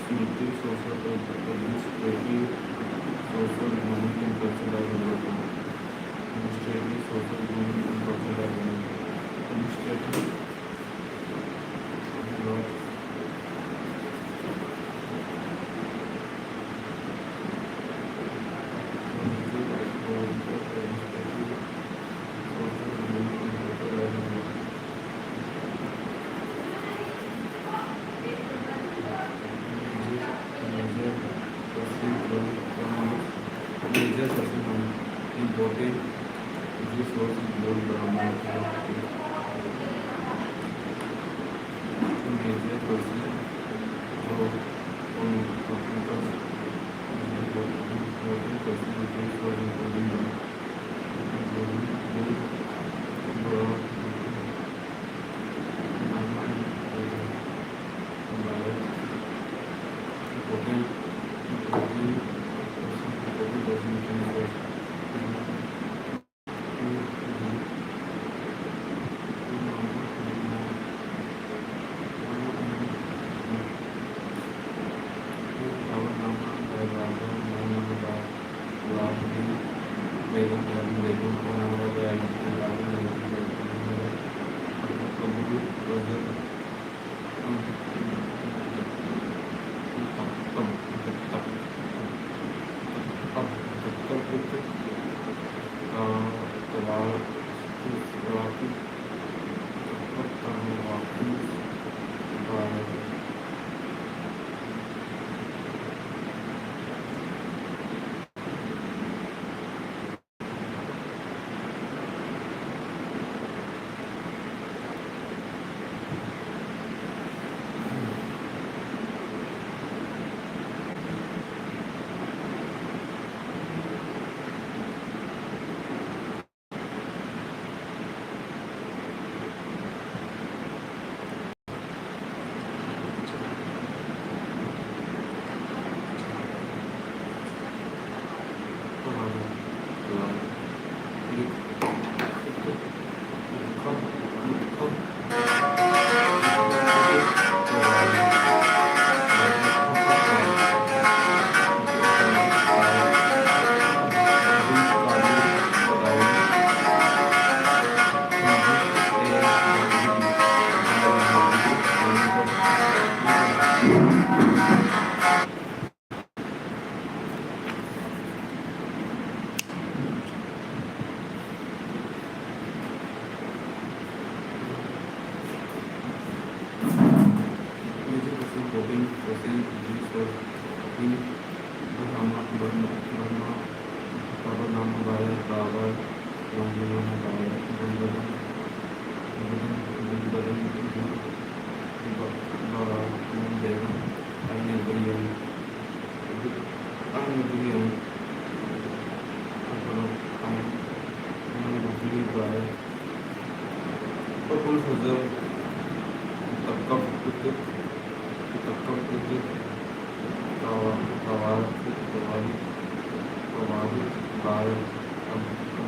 Smriti social administrative social economic and cultural development. Administrative social economic and cultural development. Administrative law. Major person important resource include government major person important person resource including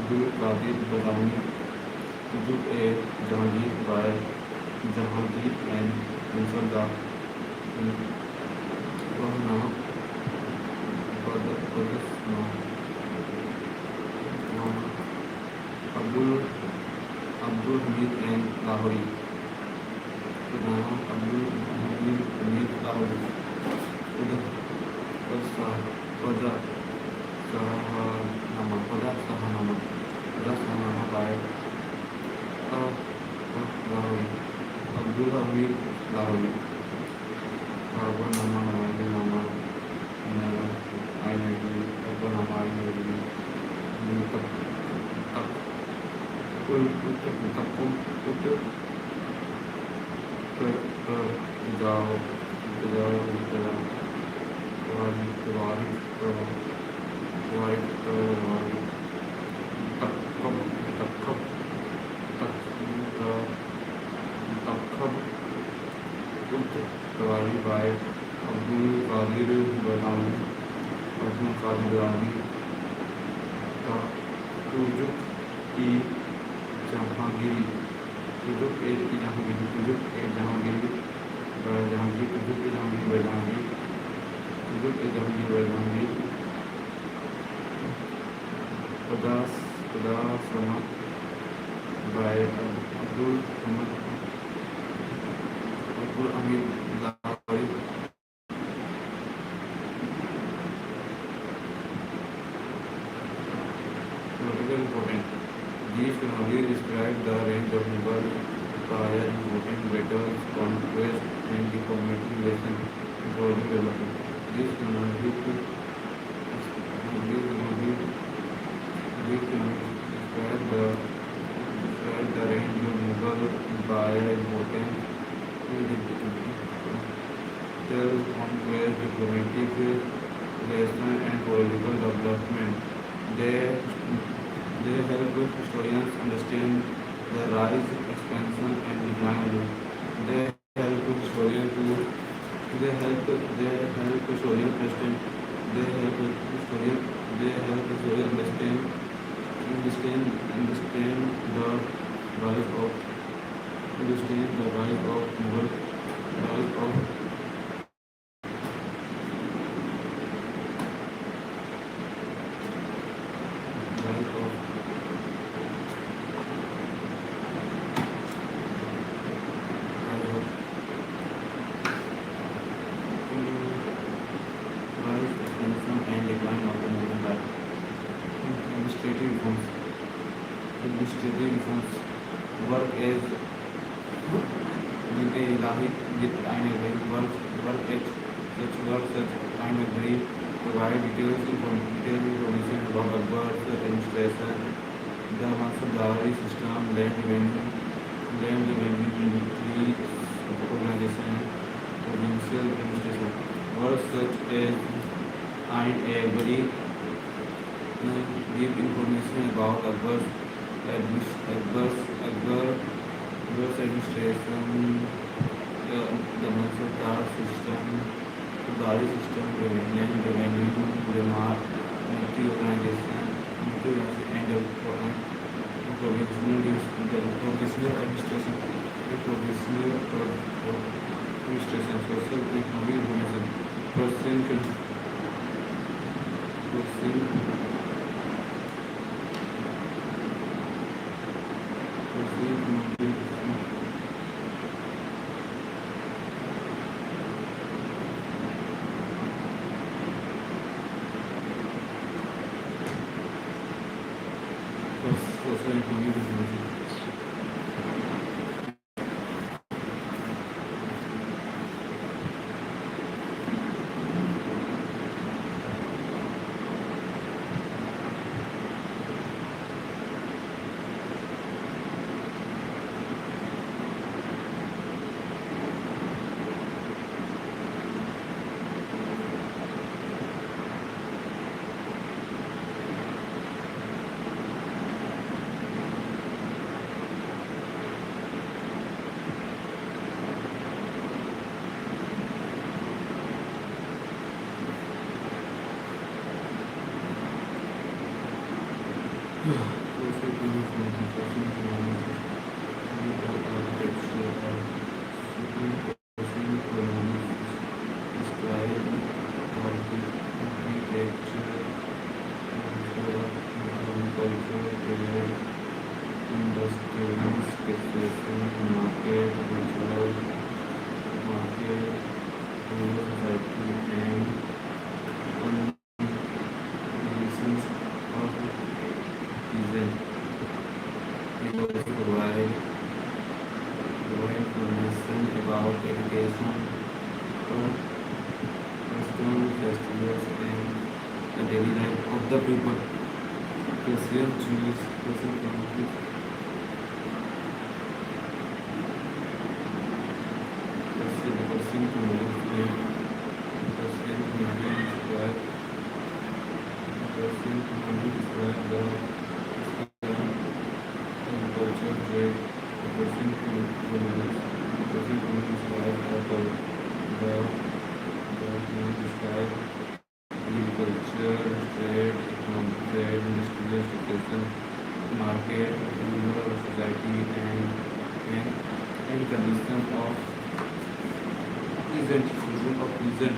Abdul Qadir Badami Jahangir by Jahangir and Musadda Abdul Abdul Hamid and Lahori Abdul Hamid Lahori Sahanama by Lahowi Abdul Hamid Lahowi nama Ainagi nama Ainagi takkum jauh Kawali by Abdul Qadir Badawi Abdul Qadir Badawi Tujuk I Jahangiri Tujuk I Jahangiri Tujuk I Jahangiri Jahangiri Tujuk I Jahangiri Badawi Padasana by Abdul Hamid Lawari. Article important. These technologies describe the range of Mughal empire including battles, conquest, and diplomatic relations, including development. These technologies describe the range of Mughal empire importance battles, conquest, diplomatic relations, and political development. They they help historians understand the rise, expansion, and decline. They help historians to they help historians understand they help historians understand understand the rise of Mughal rise of rise of rise of rise, expansion, and decline of the Mughal Empire. Administrative reforms. Administrative reforms work as with a Ilahi with Ainagari work as such Ainagari provide detailed information about Akbar's administration, the Mansardari system, land revenue, military organization, provincial administration. Works such as Ainagari give information about Akbar's administration, the Mansardar system, the Dari system, land revenue, military organization, and the provincial administration, social economic information, person, social economic information. Provide information about education, customs, festivals, and the daily life of the people. Persian Jews, Persian communities, Persian communities, Persian communities describe the culture, trade, Persian communities describe describe agriculture, trade, industrial education, market, rural society, and condition of present.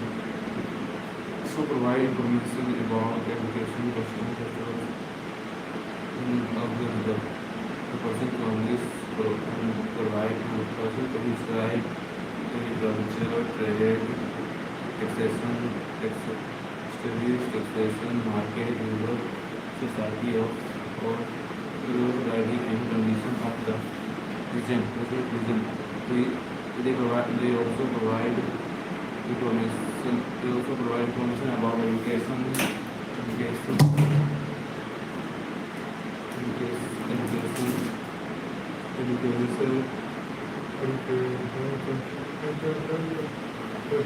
So provide information about education, customs, festivals, of the result. The person colonists provide person to describe agriculture, trade, taxation, studies, taxation, market, rural society of value and condition of the region. They also provide information. They also provide information about education, education, education,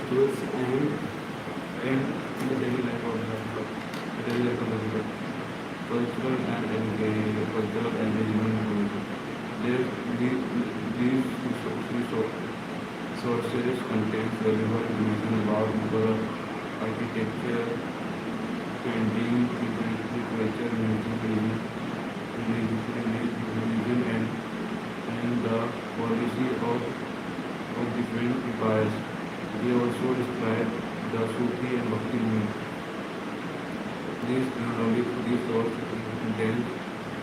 tools and the daily life of the daily life of the people, cultural and regional community. There, these sources contain valuable information about Mughal architecture, painting, literature, music, religion, and the policy of different empires. They also describe the Sufi and Bhakti movement. These sources contain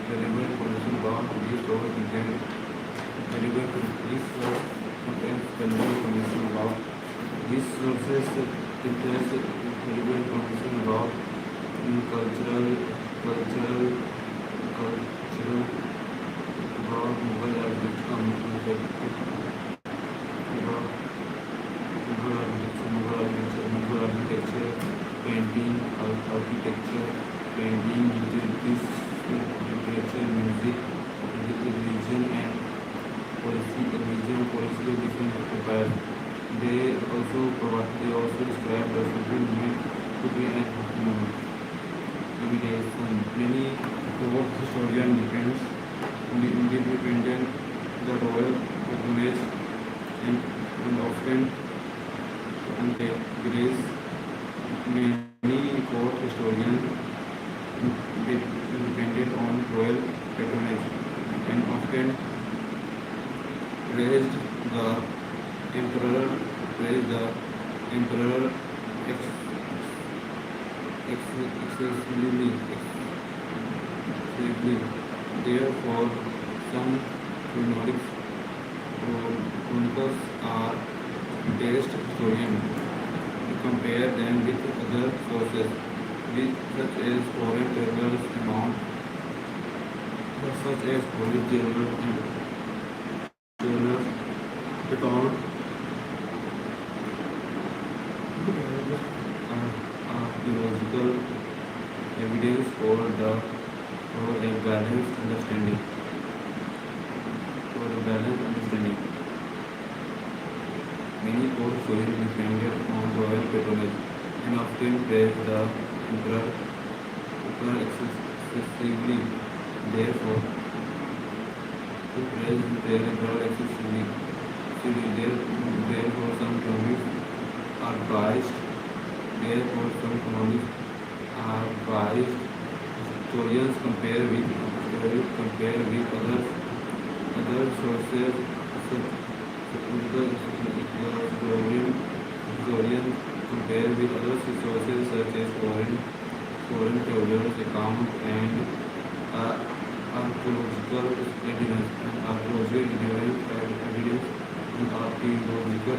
valuable information about these sources contain these sources contains valuable information about these sources contains valuable information about cultural about Mughal architecture, painting, architecture, painting, utilities, literature, music, religion, and policy of different empires. They also describe the Sufi movement to be an movement. Many court historians independent the royal patronage and often grace. Many court historians depended on royal patronage and often praised the emperor praised the emperor excessively. Therefore, some chronicles are best historians to compare them with other sources, such as foreign travelers account, such as foreign travelers account, archaeological evidence for a balanced understanding. Many court stories depended on royal patronage and often praised the emperor excessively. Therefore, to praise their emperor excessively. Therefore, some economists are biased. Historians compare with other sources. Historians compare with other sources such as foreign travelers account and archaeological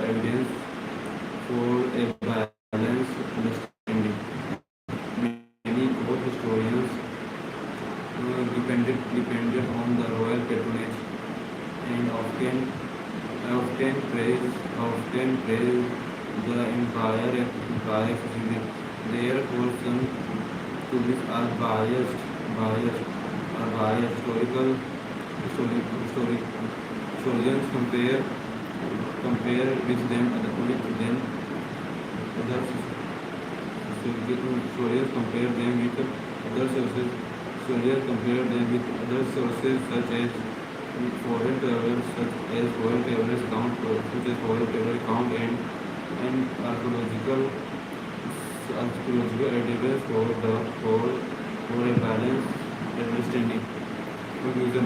evidence for a balanced understanding. Many court historians depended on the royal patronage and often praised the empire excessively. Therefore, some tourists are biased. Historians compare with them other historians compare them with other sources. Historians compare them with other sources such as foreign travelers account and archaeological evidence for a balanced understanding. Conclusion: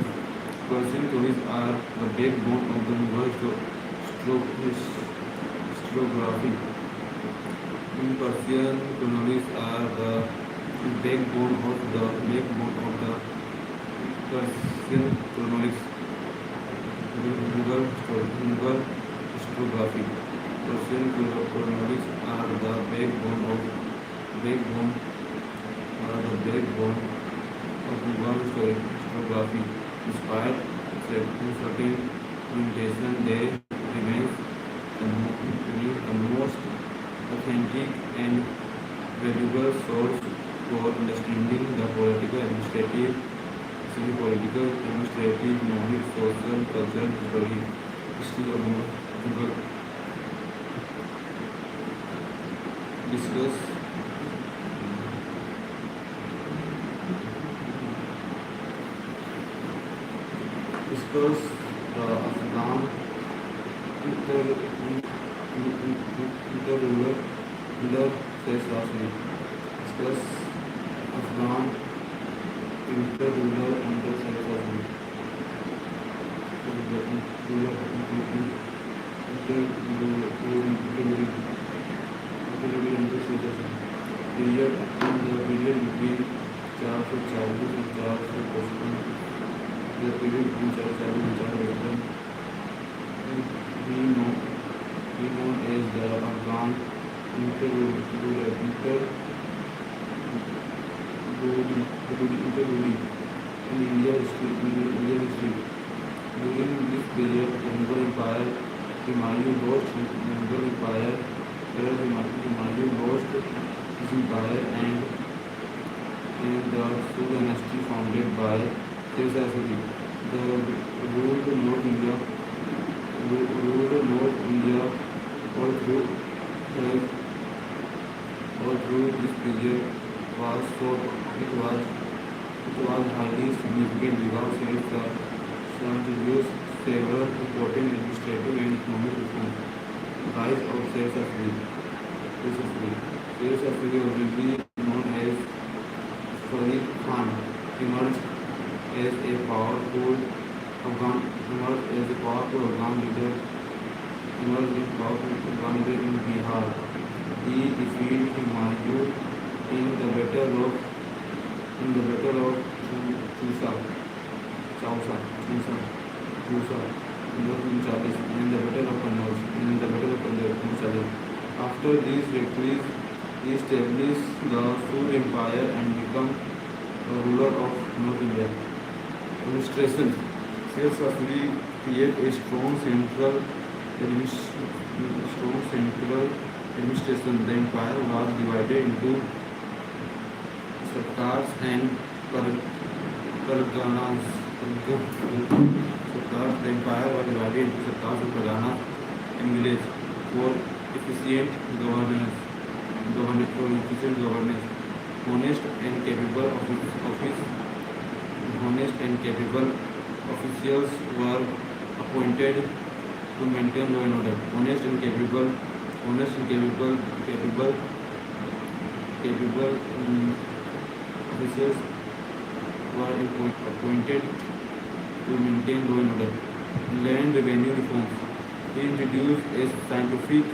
Persian stories are the backbone of the Mughal historiography. Persian colonies are the backbone of the Persian chronologies, Mughal historiography. Persian chronologies are the backbone backbone of Mughal historiography. Despite certain limitations, they remain the most authentic and valuable source for understanding the political, administrative, economic, social, cultural history of Mughal. Discuss discuss the Afghan inter interrural leader says last week. Discuss Afghan interrural says last week. Period in the period between 440 and 455. The period between 440 and 455 we know as the Afghan interlude in Indian history. During this period, the Mughal Empire, Humayun lost his empire and the Suri dynasty founded by Sher Suri. The ruled North India all through this period it was highly significant because it introduced several important administrative and economic reforms. Rise of Sher Suri. Sher Suri, originally known as Farid Khan, emerged as a powerful Afghan leader in Bihar. He defeated Humayun in the Battle of Chausa, in 1940, and the Battle of Kannauj in 1940. After these victories, he established the Suri Empire and became a ruler of North India. Administration. Sher Suri created a strong central administration. The empire was divided into Sarkars and Parganas. The empire was divided into Sarkars and Parganas and villages for efficient governance. Honest and capable officials were appointed to maintain law and order. Honest and capable officials were appointed to maintain law and order. Land revenue reforms. He introduced a scientific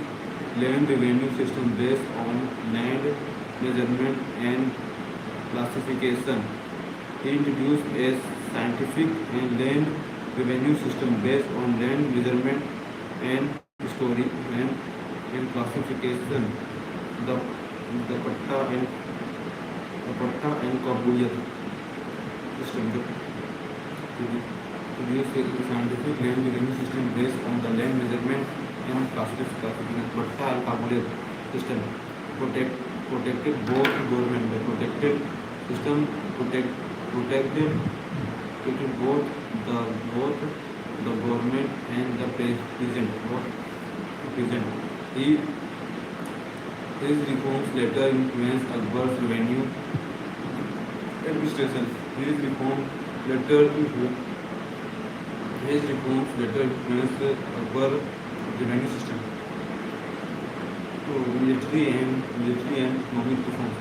land revenue system based on land measurement and classification. He introduced a scientific and land revenue system based on land measurement and story and classification. The Patta and Kabuliyat system. Introduced a scientific land revenue system based on the land measurement and classification. Patta and Kabuliyat system protected both government. The protected system protected both the government and the peasant. His reforms later influenced Akbar's revenue administration. His reforms later influenced Akbar's revenue system. So military and economic reforms.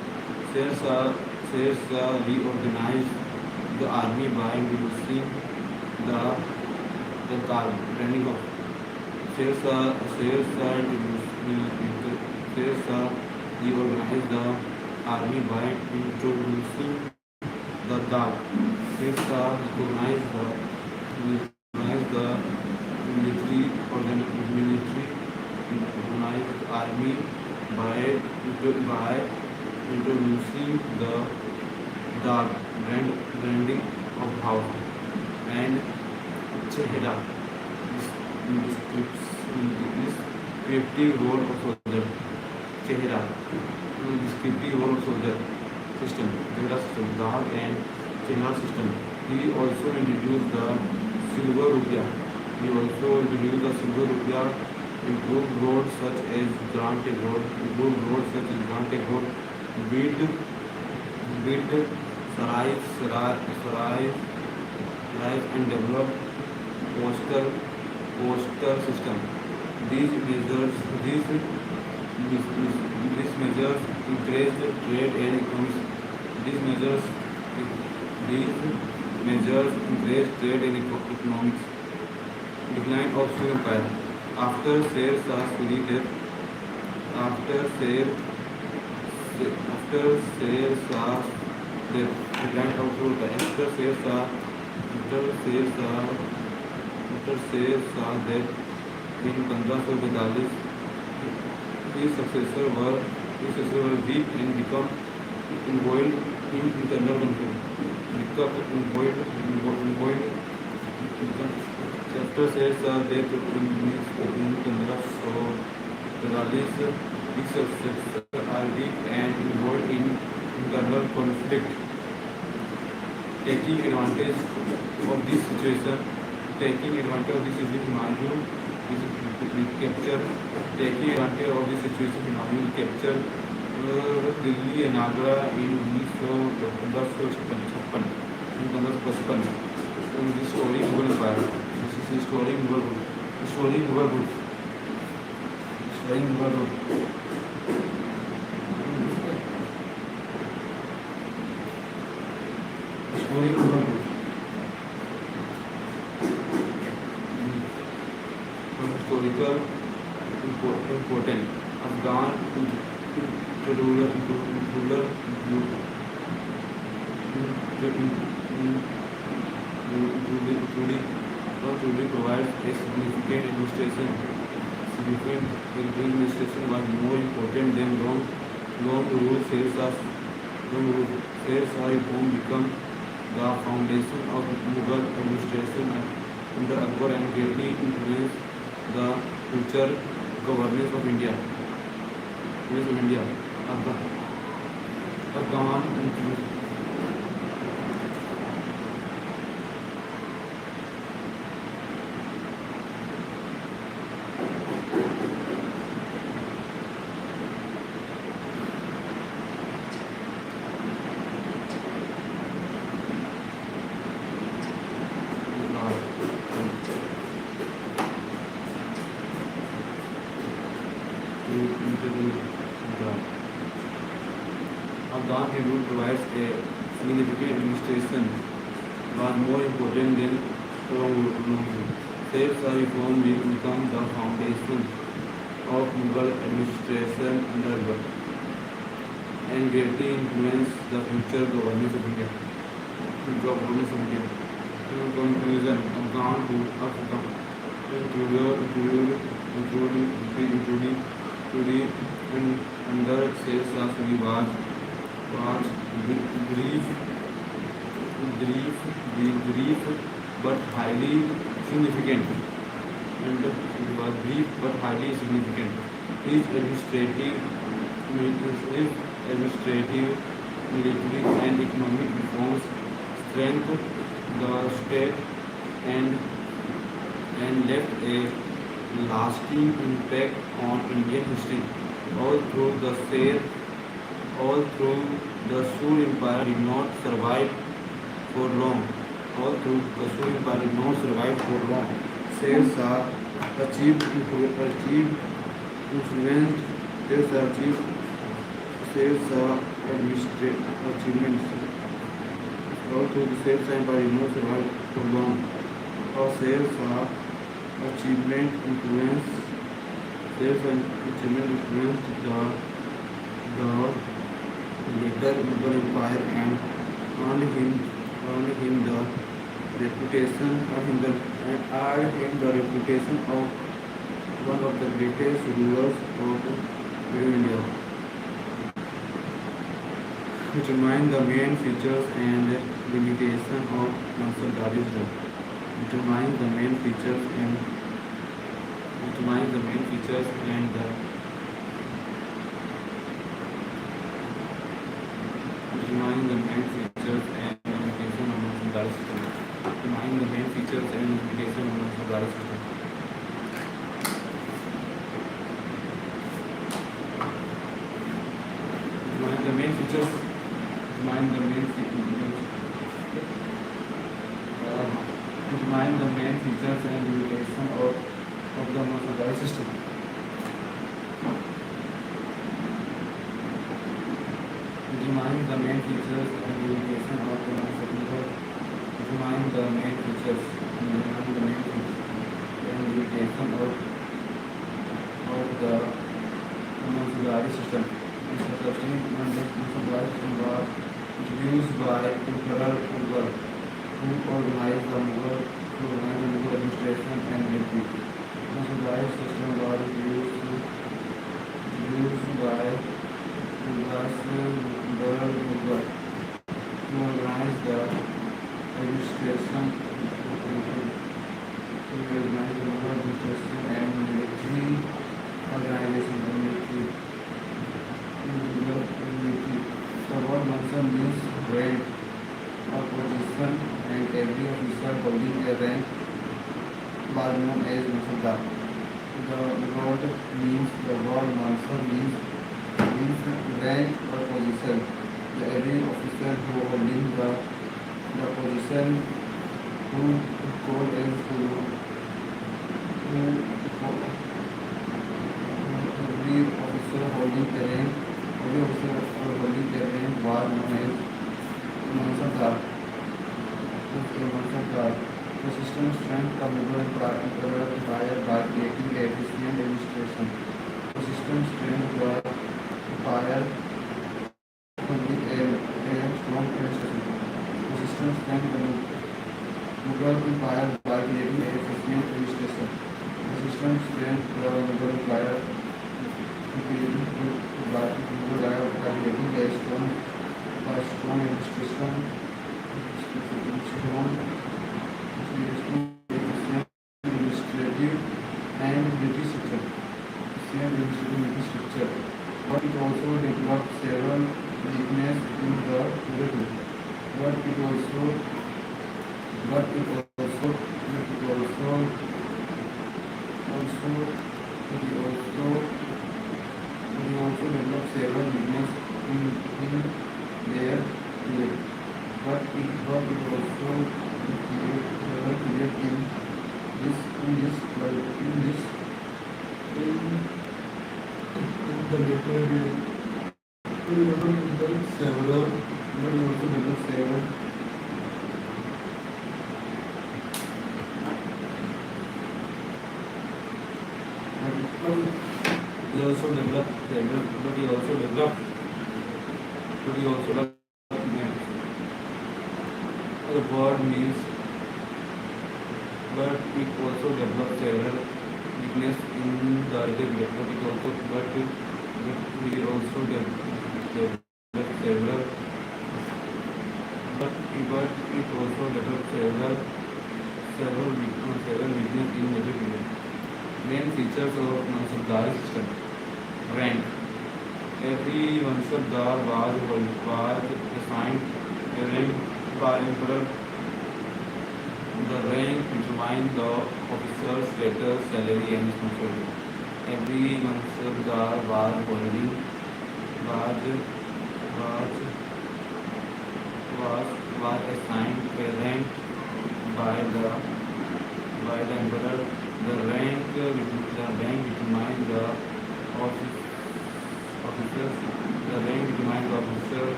Sher Shah reorganized the army by reducing the training of Sher Shah reorganized the army by introducing the Dark. Sirsa recognized the military organized army by introducing the dark branding of house and chehra descriptive role of soldier chehra descriptive role of soldier system chehra system dark and chehra system. He also introduced the silver rupia. He also introduced the silver rupia, improved roads such as Grand Trunk Road, built sarais and developed postal system. These measures, these, these measures increased trade and economics. These measures, these measures increased trade and economics. Decline of Sur Empire. After Sher Shah's death, after Sher after Sher Shah's death, decline of Sur Empire. After Sher Shah's death in 1542, his successors were weak and become embroiled in internal conflict. After Sher Shah's death in 1542, his successors are weak and involved in internal conflict. Taking advantage of this situation, Humayun capture Delhi and Agra in 1555. This story Mughal Empire. This is the story Mughal Road. Story Mughal Road. Story Mughal Road. Story Mughal Road. Historical important. Afghan ruler truly provides a significant administration. Significant administration was more important than long rule. Sher Shah reform become the foundation of Mughal administration under Akbar and greatly influenced the future governance of India. Afghan Afghan rule provides a significant administration was more important than long rule. Sher Shah reform will become the foundation of Mughal administration under Akbar and greatly influence the future governance of India. In conclusion, Afghan under Sher Shah's rule was brief but highly significant. And it was brief but highly significant. His administrative, military, and economic reforms strengthened the state and left a lasting impact on Indian history. All through the Sur Empire did not survive for long. Sher Shah achieved influence. Sher Shah achievements. All through the Sher Shah Empire did not survive for long. Or Sher Shah achievement influence. Sher Shah achievement influenced the later Mughal Empire and earned him the reputation of him the, and earned him the reputation of one of the greatest rulers of India. Determine the main features and limitation of Mansardism. Determine the main features and determine the main features and the determine the main features and limitation of Mansardism. Determine the main features and limitation of Mansardism. Determine the main features. Determine the main features. Determine the main features and limitation of the Mansardism system. Determine the main features and limitation of the Mansardism. Determine the main features and limitation of the Mansardism system. This Mansardism system was introduced by Emperor Akbar, who organized the Mughal administration and military. Mansardism system was used by Emperor Akbar to organize the administration and military organization. The word Mansab means rank or position, and every officer holding a rank was known as Mansabdar. The word Mansab means rank or position. Every officer who holding the position who called as every officer holding the rank was known as Mansabdar. The system strengthened the Mughal Empire by creating efficient administration. The system strengthened the empire with a strong administration. The system strengthened the Mughal Empire by creating efficient administration. The system strengthened the Mughal Empire by creating a strong administration. Administrative and military structure. But it also developed several weaknesses in the military. But it also developed several weaknesses in their military. But it also created in the military several. He also developed the word means, but it also developed several weakness in the other military. But he also developed several weakness in military. Main features of Mansabdar system. Rank. Every Mansabdar was assigned a rank by Emperor. The rank determined the officer's status, salary, and responsibility. Every Mansabdar was assigned a rank by the Emperor. The rank determined the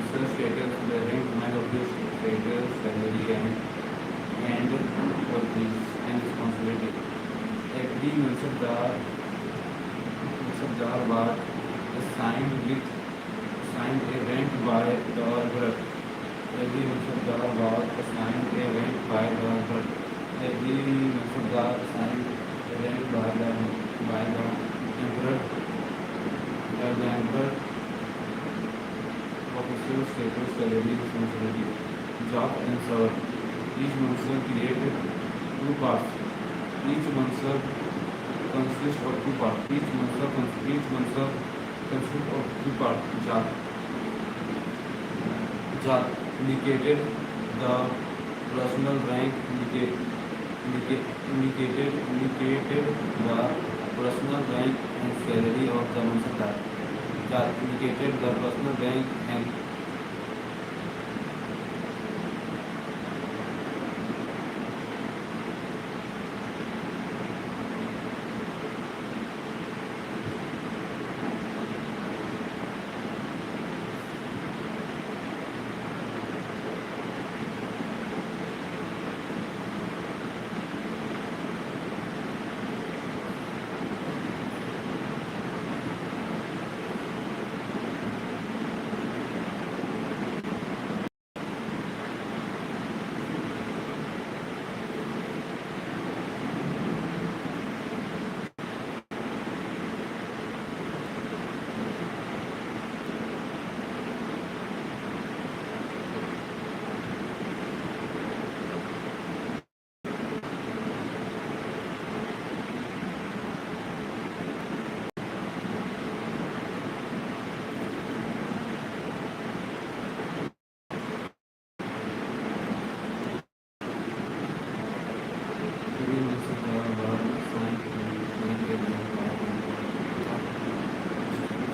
officer's status, salary, and responsibility. Every Mansabdar was assigned a rank by the Emperor. Every Mansardar was assigned a rank by the emperor. Every Mansardar assigned a rank by the emperor. The emperor official status, salary, responsibility, job and serve. Each Mansar created two parts. Each Mansar consists of two parts. Each Mansar consists of two parts. Jat indicated the personal rank, indicated the personal rank and salary of the Mansardar. Jat indicated the personal rank and every Mansardar was assigned to rank a rank by the emperor.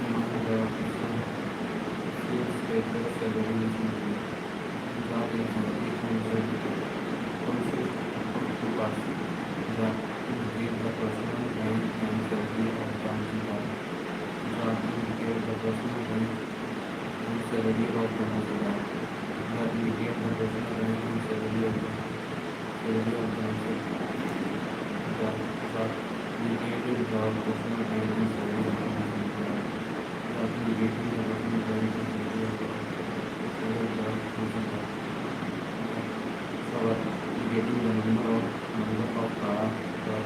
Among the official status, salary, responsibility, job and serve. Each Mansar consists of two parts. Job indicates the personal rank and salary of the Mansardar. Job indicates the personal rank and salary of the Mansardar. Job indicates the personal rank and salary of the Mansardar. Job indicated the personal rank and salary of the Mansardar. Job indicating the personal rank and salary of the Mansardar. Sawat indicating the number of cars, the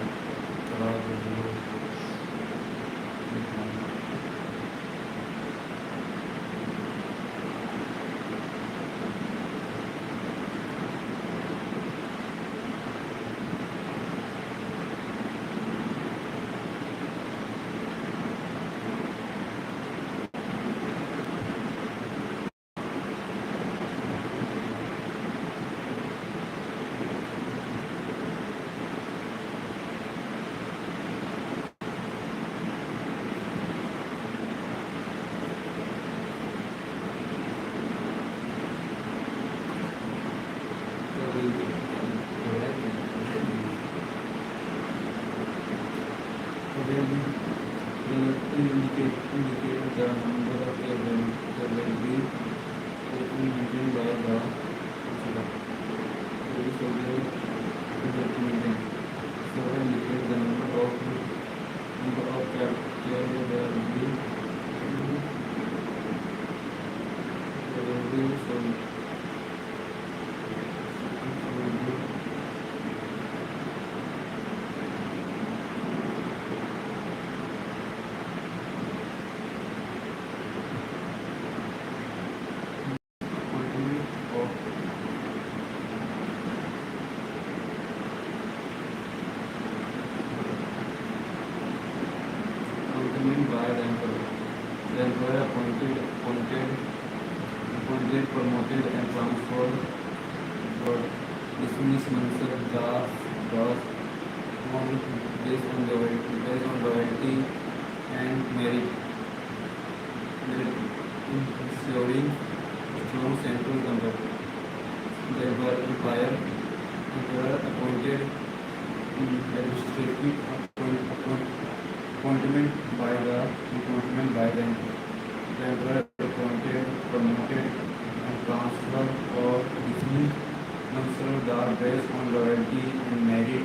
indicate the number of the will be maintained by the consular. Every soldier is documented. So indicate the number of characters there will be. There will be some. By the emperor. The emperor appointed, promoted, and transferred or dismissed Mansur Das on based on loyalty and merit, ensuring strong central control. The empire appointed administrative appointment by the emperor appointed, promoted, and transferred or dismissed Mansur Dar based on loyalty and merit,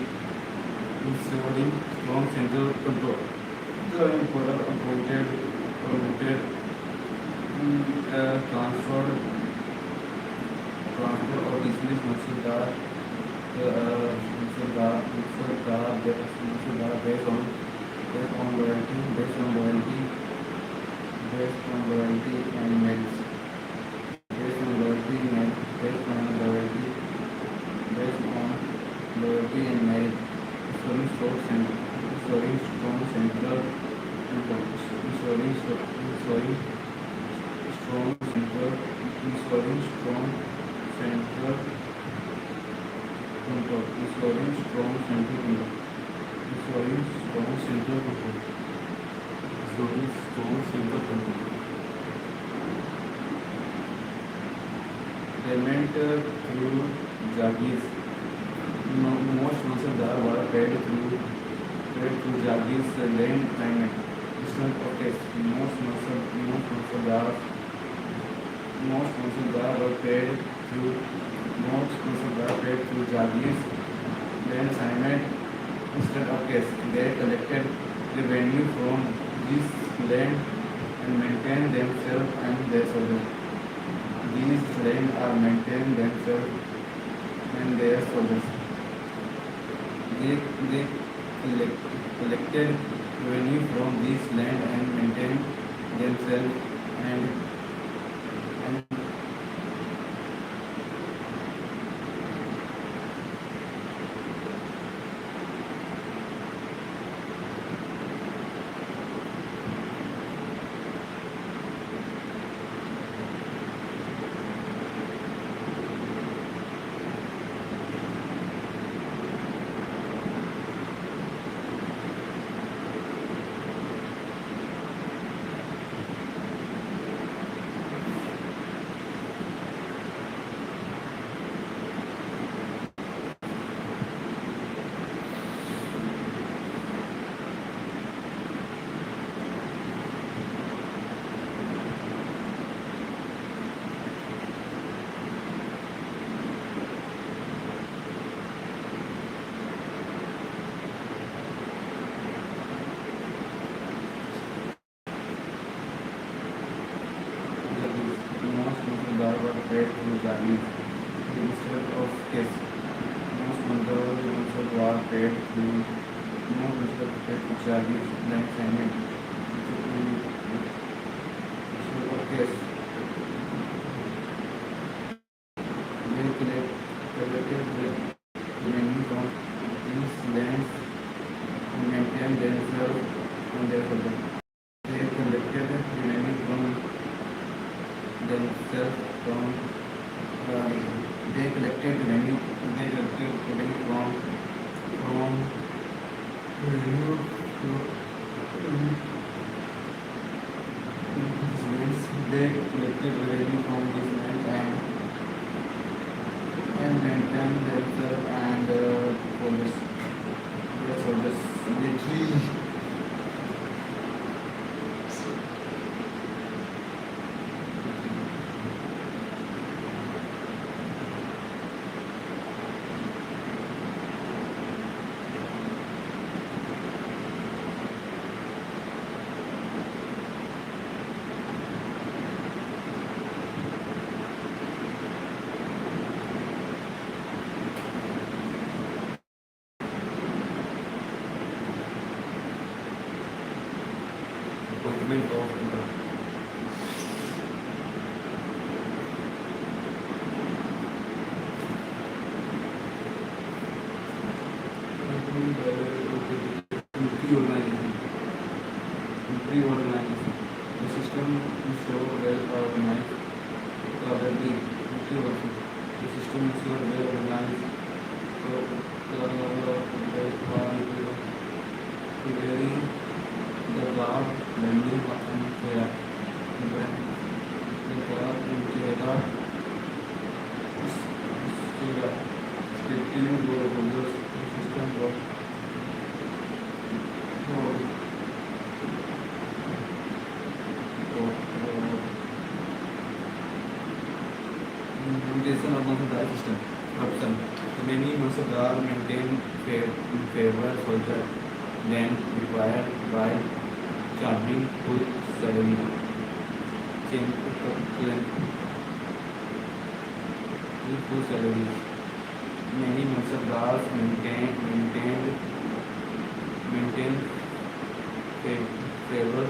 ensuring strong central control. The emperor appointed, promoted, transferred Transfer of business Masuda based on loyalty and merits, based on loyalty, based on loyalty and merit, ensuring strong central ensuring strong central ensuring strong central control, ensuring strong central control, ensuring strong central control, ensuring strong central control. Payment through Jagis. Most Mansardar were paid through Jagis land payment. Instead of case, most Mansardar were paid through Jagis land assignment. Instead of case, they collected revenue from this land and maintained themselves and their soldiers. These land are maintained themselves and their soldiers. They collected revenue from this land and maintained themselves and paid through Jagis. Instead of case, most Mansard were paid through Jagis land assignment. Instead of case, they collected revenue from these lands and maintained themselves and their children. They collected revenue from themselves from they collected revenue from revenue they collected revenue from this land and maintained themselves and soldiers. Their soldiers literally. Appointment of pre-organization. The system is so well organized. Currently, the system is so well organized. So, preparing the guard landing button here. The guard in Kerala is scripting the system work. Implementation of Mansardar system. Option. Many Mansardar maintain favor soldier than required by charging full salary. with full salaries. Many Mansabdars maintain favor.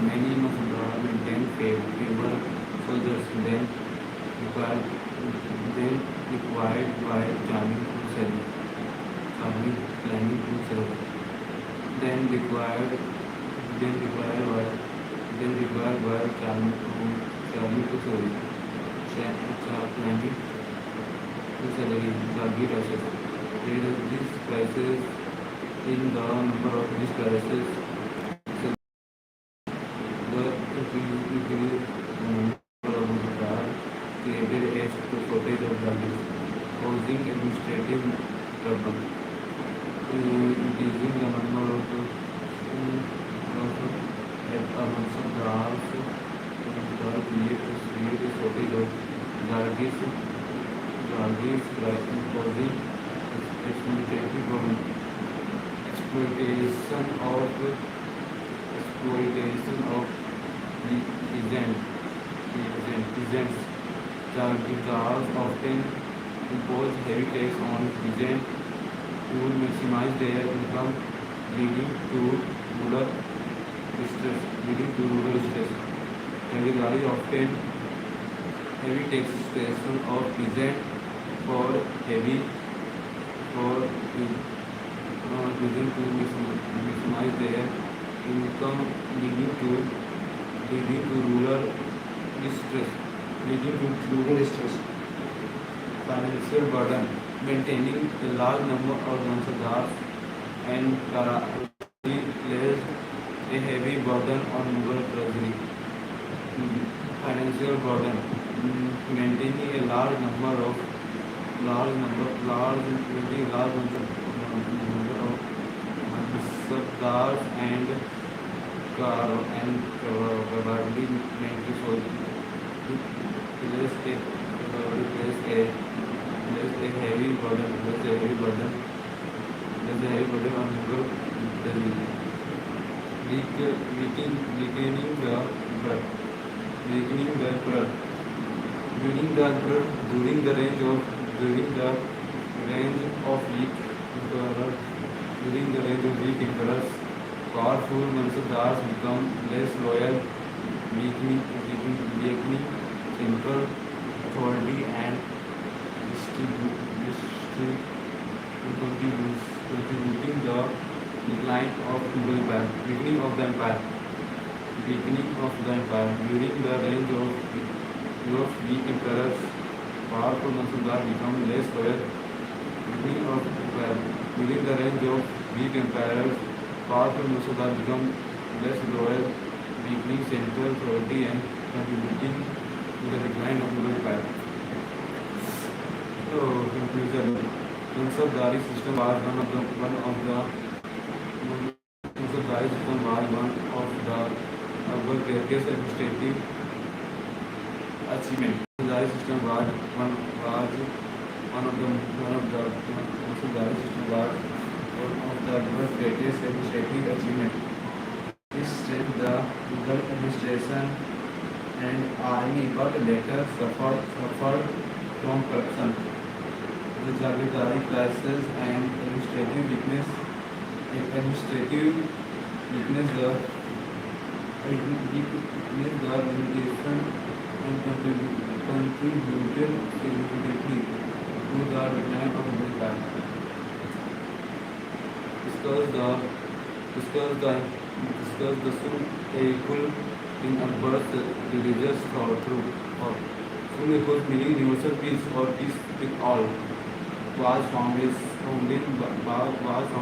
Many Mansabdars maintain favor soldiers required then required by Jamie to sell. Army planning to sell. Then required then required by Jamie to sell. Planning to salary target assets. These prices in the number of these prices the increase number of Mansabdars created a shortage of values, causing administrative trouble. Increasing the number of Mansabdars create a shortage of guardians, causing administrative problem. Exploitation of peasants. Czars often impose heavy tax on peasants to maximize their income, leading to rural distress. Categories often heavy taxation of peasants for peasants to maximize their income, leading to rural distress. Financial burden. Maintaining a large number of Mansabdars and Karari placed a heavy burden on Mughal treasury. Financial burden. Maintaining a large number of Mansabdars and Karari meant to place a heavy burden on Mughal treasury. Weakening the blood. During the range of weak emperors, powerful Mansabdars become less loyal, weakening central authority and contributing the decline of Mughal Empire. Weakening of the empire. During the reign of weak emperors, powerful Mansabdars become less loyal. Weakening of empire. During the reign of weak emperors, powerful Mansabdars become less loyal, weakening central authority and contributing to the decline of Mughal Empire. So, conclusion. Mansabdari system was one of the our greatest administrative achievement. Mansabdari system was one of the world's greatest administrative achievement. This strengthened the Mughal administration and army, but later suffered from corruption, the Jagirdarii crisis and administrative weakness. The limitation and contributed significantly to the decline of Mughal Empire. discuss the discuss the discuss the Sul-e-Kul in Akbar's religious thought through. Or Sul-e-Kul meaning universal peace or peace with all was foundation of Akbar was the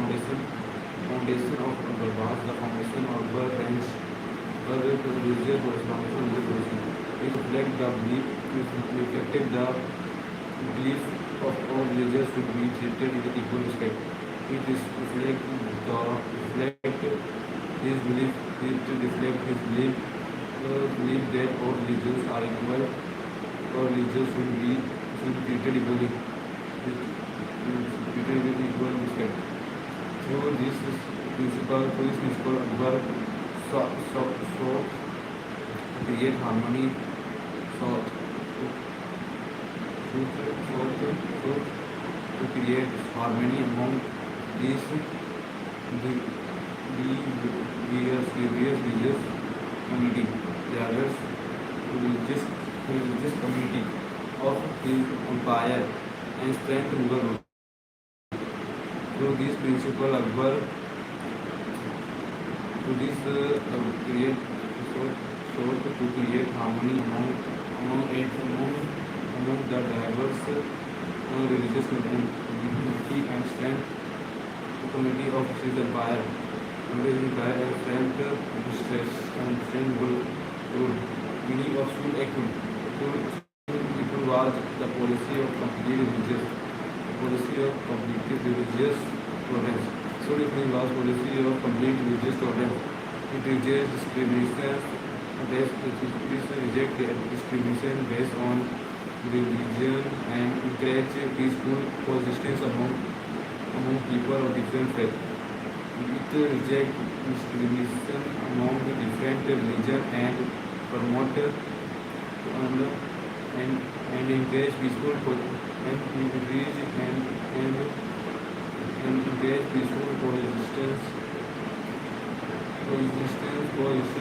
foundation of Akbar ranch religious foundation of the religion. It reflected the belief of all religions should be treated with equal respect. It is reflect his belief. It reflect his belief that all religions are equal. All religions should be treated equally. Treated with equal respect. Through this principle, Akbar sought to create harmony, sought to create harmony among these various religious community, the others religious community of his empire and strength ruler. Through this principle, Akbar create sought to create harmony among the diverse religious community and strength community of his empire. Under his empire and strength rule. Meaning of Sul-e-Kul. Sul-e-Kul was the policy of complete religious tolerance. Sul-e-Kul was policy of complete religious tolerance. It rejects discrimination based on religion and encourage peaceful coexistence among people of different faith. It rejects discrimination among different religion and promote and encourage peaceful coexistence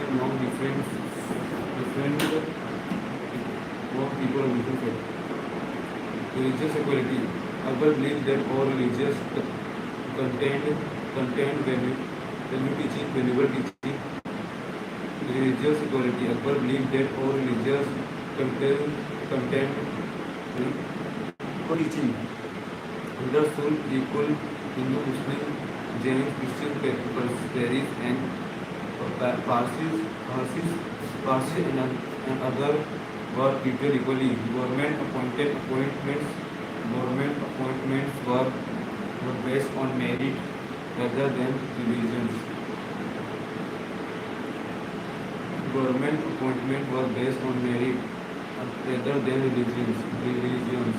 among different people of different faith. Religious equality. Akbar believed that all religions contained valuable teaching. Religious equality. Akbar believed that all religions contained valuable teaching. Under Sul-e-Kul, Hindu, Muslim, Jain, Christian, Parsis, and Parsis and other were treated equally. Government appointments were based on merit rather than religions. Government appointment was based on merit rather than religions.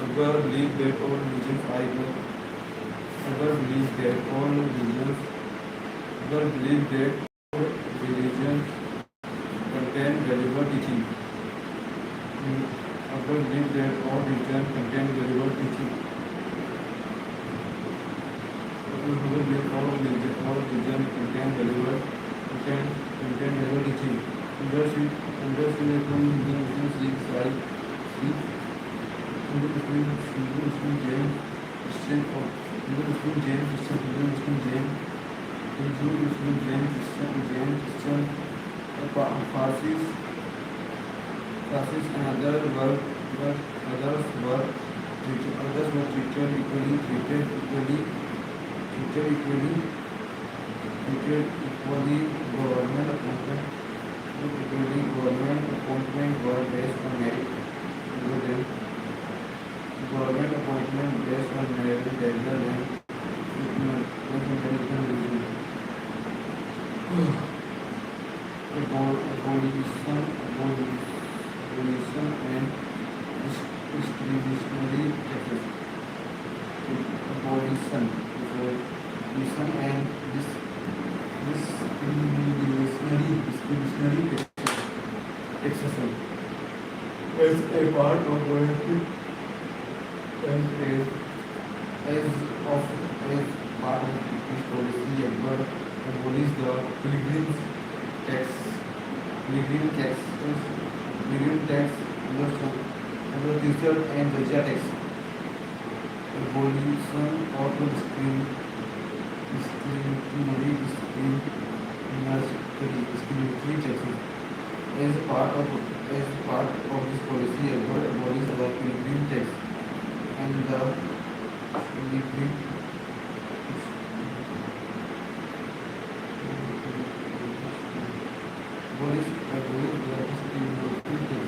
Akbar believed that all religions are equal. Akbar believed that all religions contain valuable teaching. Akbar believed that all religions contain valuable teaching. Akbar believed that all religions contain valuable teaching. Under Sul-e-Kul, Hindu, Muslim, Sikh, Hindu, Muslim, Jain, Christian, Hindu, Muslim, Jain, Christian, Parsis, and others were treated equally. Government appointment were based on merit. Government appointment based on merit rather than religion. Abolition and discriminatory taxes. Abolition and discriminatory taxation as a part of monarchy as part of this policy. Akbar abolished the pilgrim tax under Tissot and Jizya tax. Abolition also discriminatory taxes. As part of this policy, Akbar abolished the pilgrim tax and the pilgrim abolished the discriminatory tax.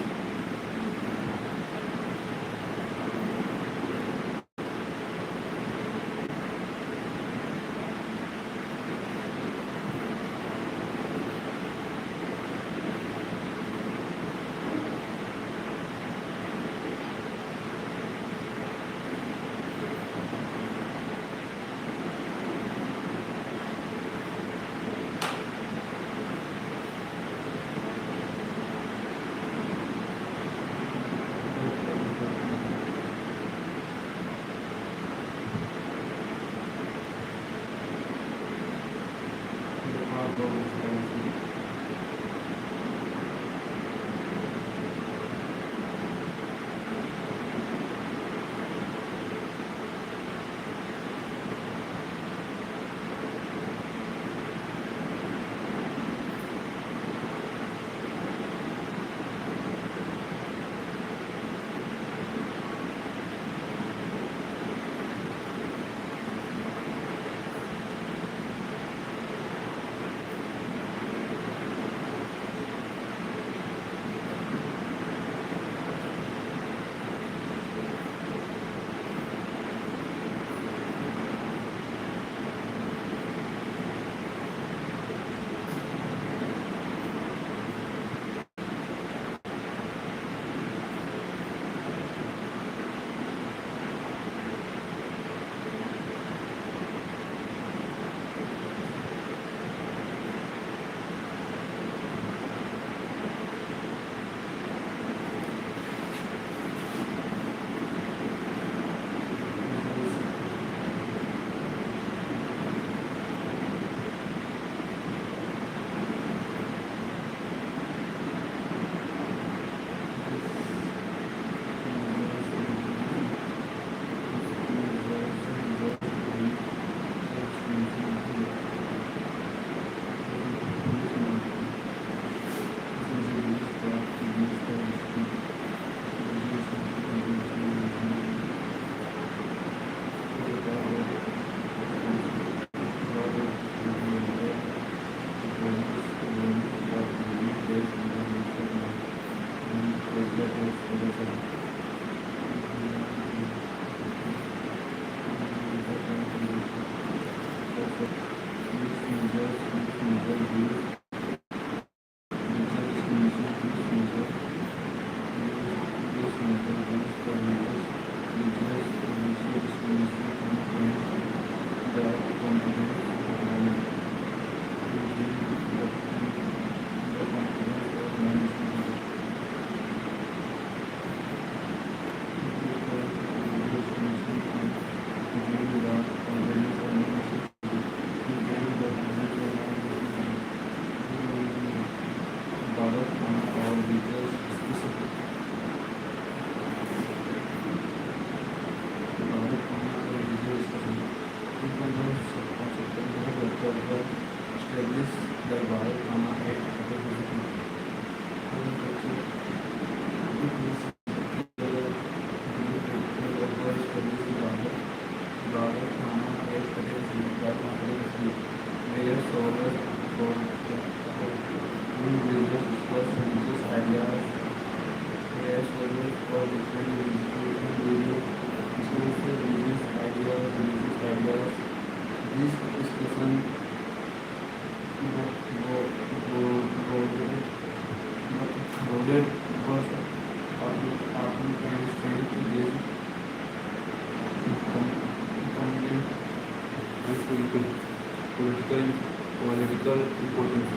Political importance.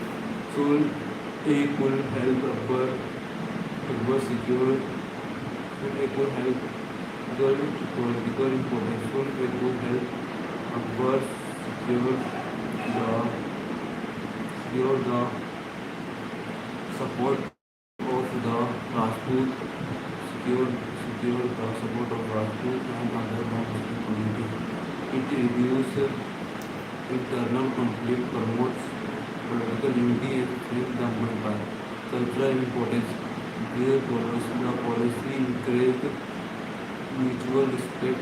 So a could help Akbar secure. Should a could help girl political importance. Should a could help Akbar secure the support of the Rajput, secure the support of Rajput and other non-Muslim communities. It reduces Internal conflict promotes political unity and strengthens the empire. Cultural importance. The policy encouraged mutual respect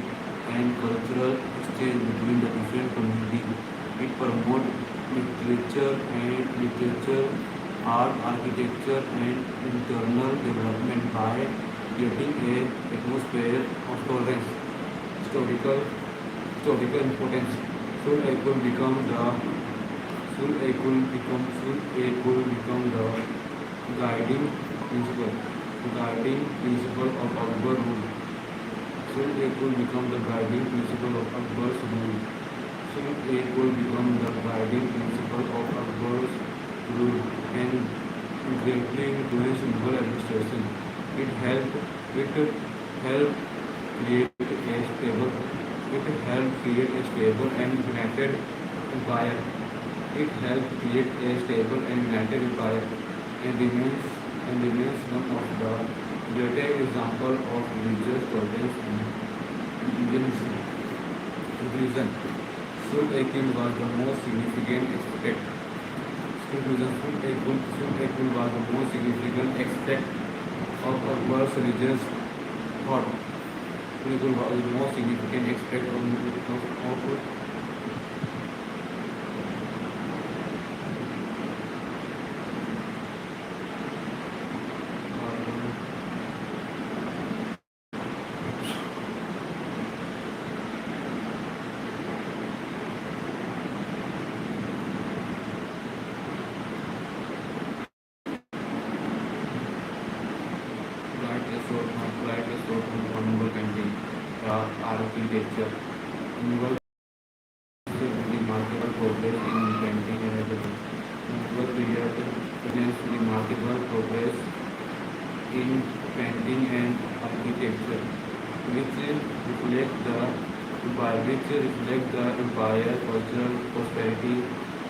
and cultural exchange between the different communities. It promotes literature, art, architecture, and internal development by creating a atmosphere of tolerance. Historical historical importance. Should a could become the should a could become the guiding principle of Akbar rule. Should a could become the guiding principle of Akbar's rule. Should a could become the guiding principle of Akbar's rule and greatly influence Mughal administration. It helped it helped create a stable it helped create a stable and united empire. It helped create a stable and united empire and remains one of the greatest example of religious tolerance and unity. Conclusion. Sul-Akin was the most significant aspect. Conclusion. Sul-Akin was the most significant aspect of Akbar's religious thought. Sul-Akin was the most significant aspect of write a short on Mughal painting, architecture. Mughal remarkable progress in painting and everything. Mughal period witnessed remarkable progress in painting and architecture, which reflect the empire cultural prosperity.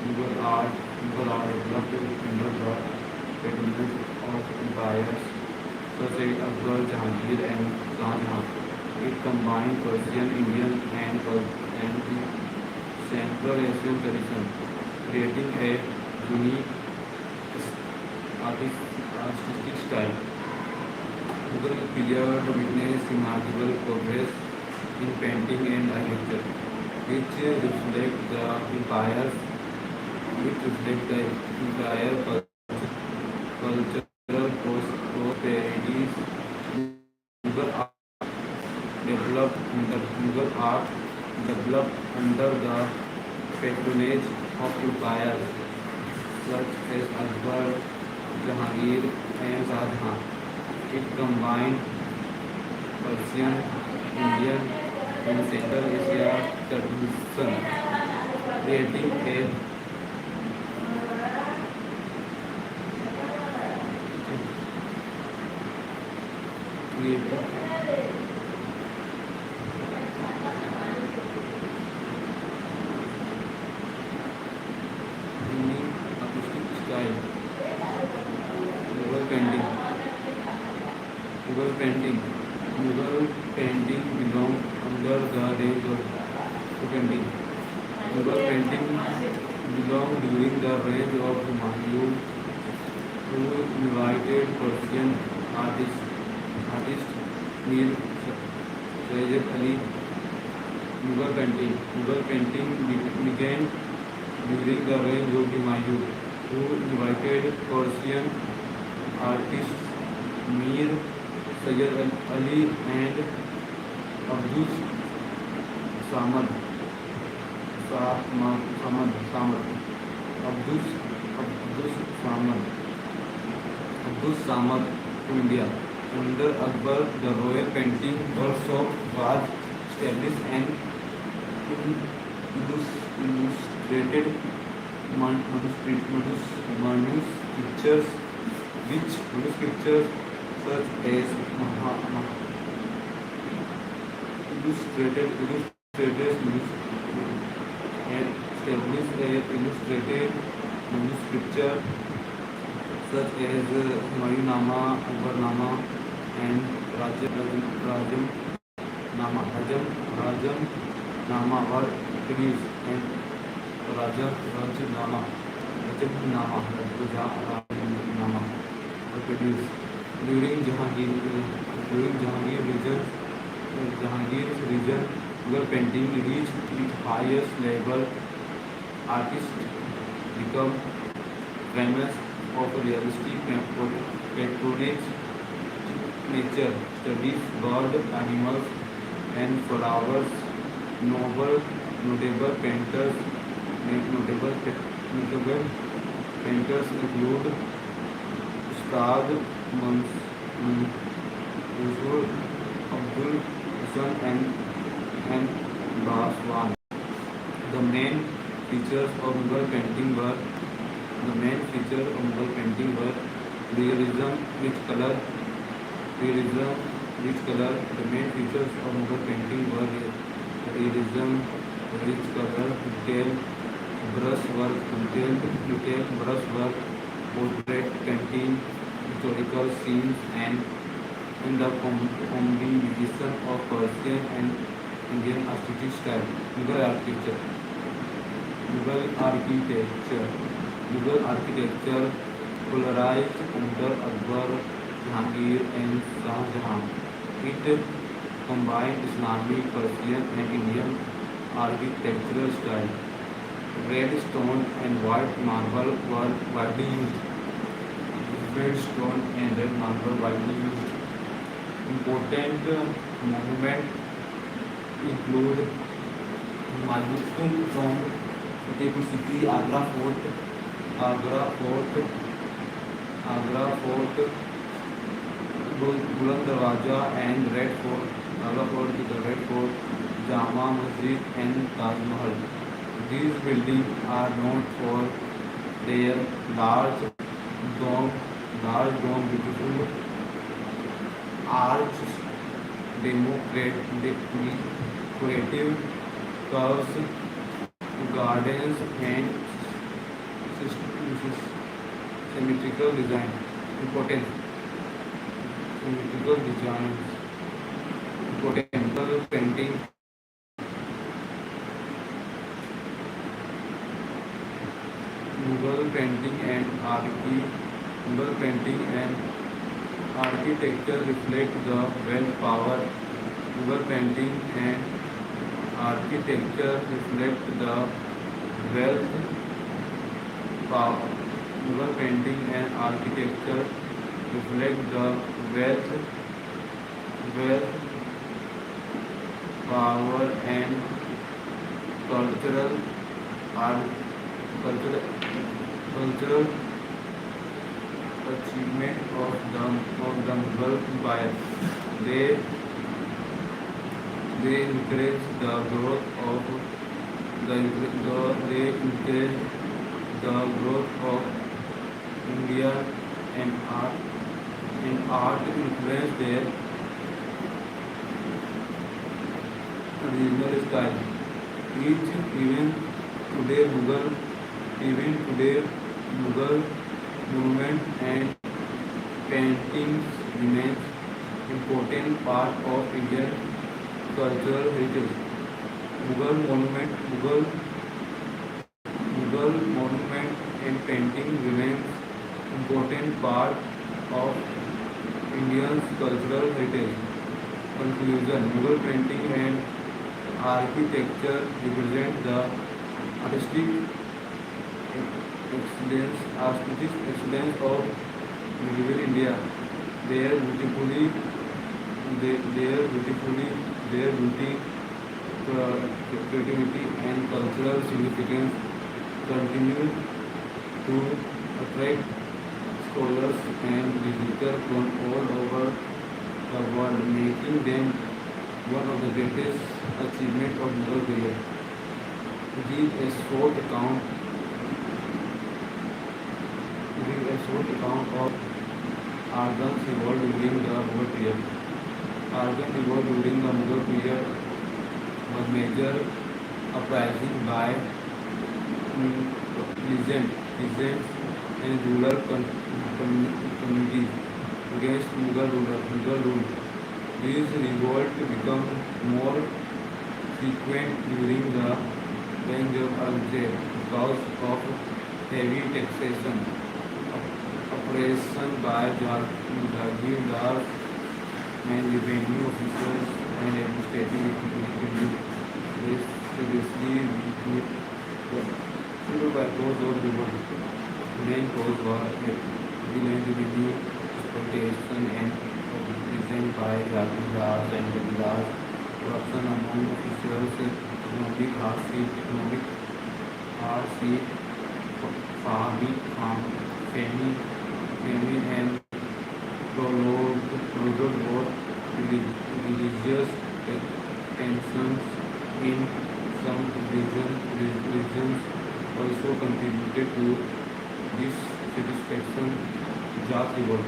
Mughal art developed under the patronage of empires such as Akbar, Jahangir, and Shah Jahan. It combined Persian, Indian, and Central Asian tradition, creating a unique artistic style. Mughal period witnessed remarkable progress in painting and architecture, which reflect the empire's cultural prosperities. Mughal art developed under the patronage of empires such as Akbar, Jahangir, and Shah Jahan. It combined Persian, Indian, and Central Asia tradition, creating a creative unique artistic style. Mughal painting. Mughal painting. Mughal painting belong under the range of painting. Mughal painting belong during the reign of Humayun, who invited Persian artist Mir Sayyid Ali. Mughal painting began during the reign of Humayun, who invited Persian artists Mir Sayyid Ali and Abdus Samad Abdus Samad to India. Under Akbar, the royal painting workshop was established and illustrated manuscriptures such as illustrated and established a illustrated manuscripture such as Humayunama, Akbarnama, and Rajam Nama were produced, and Raja Rajnama, Rajatnama, Rajatnama were produced during Jahangir's region. Mughal painting reached its highest level. Artists become famous of realistic patronage nature, studies bird, animals, and flowers. Noble, notable painters, notable painters include Ustad Mansoor Abdul Hasan and Baswan. The main features of Mughal painting were realism, rich color, realism, rich color. The main features of Mughal painting were realism, rich color, detailed brush work, portrait painting, historical scenes, and the combination of Persian and Indian aesthetic style. Mughal architecture. Mughal architecture. Mughal architecture polarized under Akbar, Jahangir, and Shah Jahan. It combined Islamic, Persian, and Indian architectural style. Red stone and white marble were widely used. Red stone and red marble widely used. Important monuments include Majustum from Fatehpur Sikri, Agra Fort, Buland Darwaja and Red Fort, Agra Fort with the Red Fort, Jama Masjid and Taj Mahal. These buildings are known for their dome, beautiful arches, decorative curves, gardens, and symmetrical design. Important symmetrical designs. Important painting. Mughal painting and architecture reflect the wealth power. Mughal painting and architecture reflect the wealth power. Mughal painting and architecture reflect the wealth, power, and cultural art, cultural achievement of the Mughal Empire. They they encourage the growth of they encourage the growth of India and art influence their regional style. Each even today Mughal movement and paintings remains important part of Indian cultural heritage. Mughal monument and painting remains important part of Indian cultural heritage. Conclusion: Mughal painting and architecture represent the artistic excellence of medieval India. Their beauty, creativity, and cultural significance continue to attract scholars and visitors from all over the world, making them one of the greatest achievements of Mughal period. Give a short account of organs evolved during the Mughal period. Organs evolved during the Mughal period was major uprising by peasants and rural communities against Mughal rule. These revolts become more frequent during the reign of Aurangzeb. because of heavy taxation, oppression by Jagirdars and revenue officers and administrative authorities. Seriously followed by cause of revolt. Main cause was land revenue exploitation and oppression by Jagirdars and Jagirdars, corruption among officials, economic hardship, famine, and prolonged war, religious tensions in some regions also contributed to this satisfaction. Jat revolt.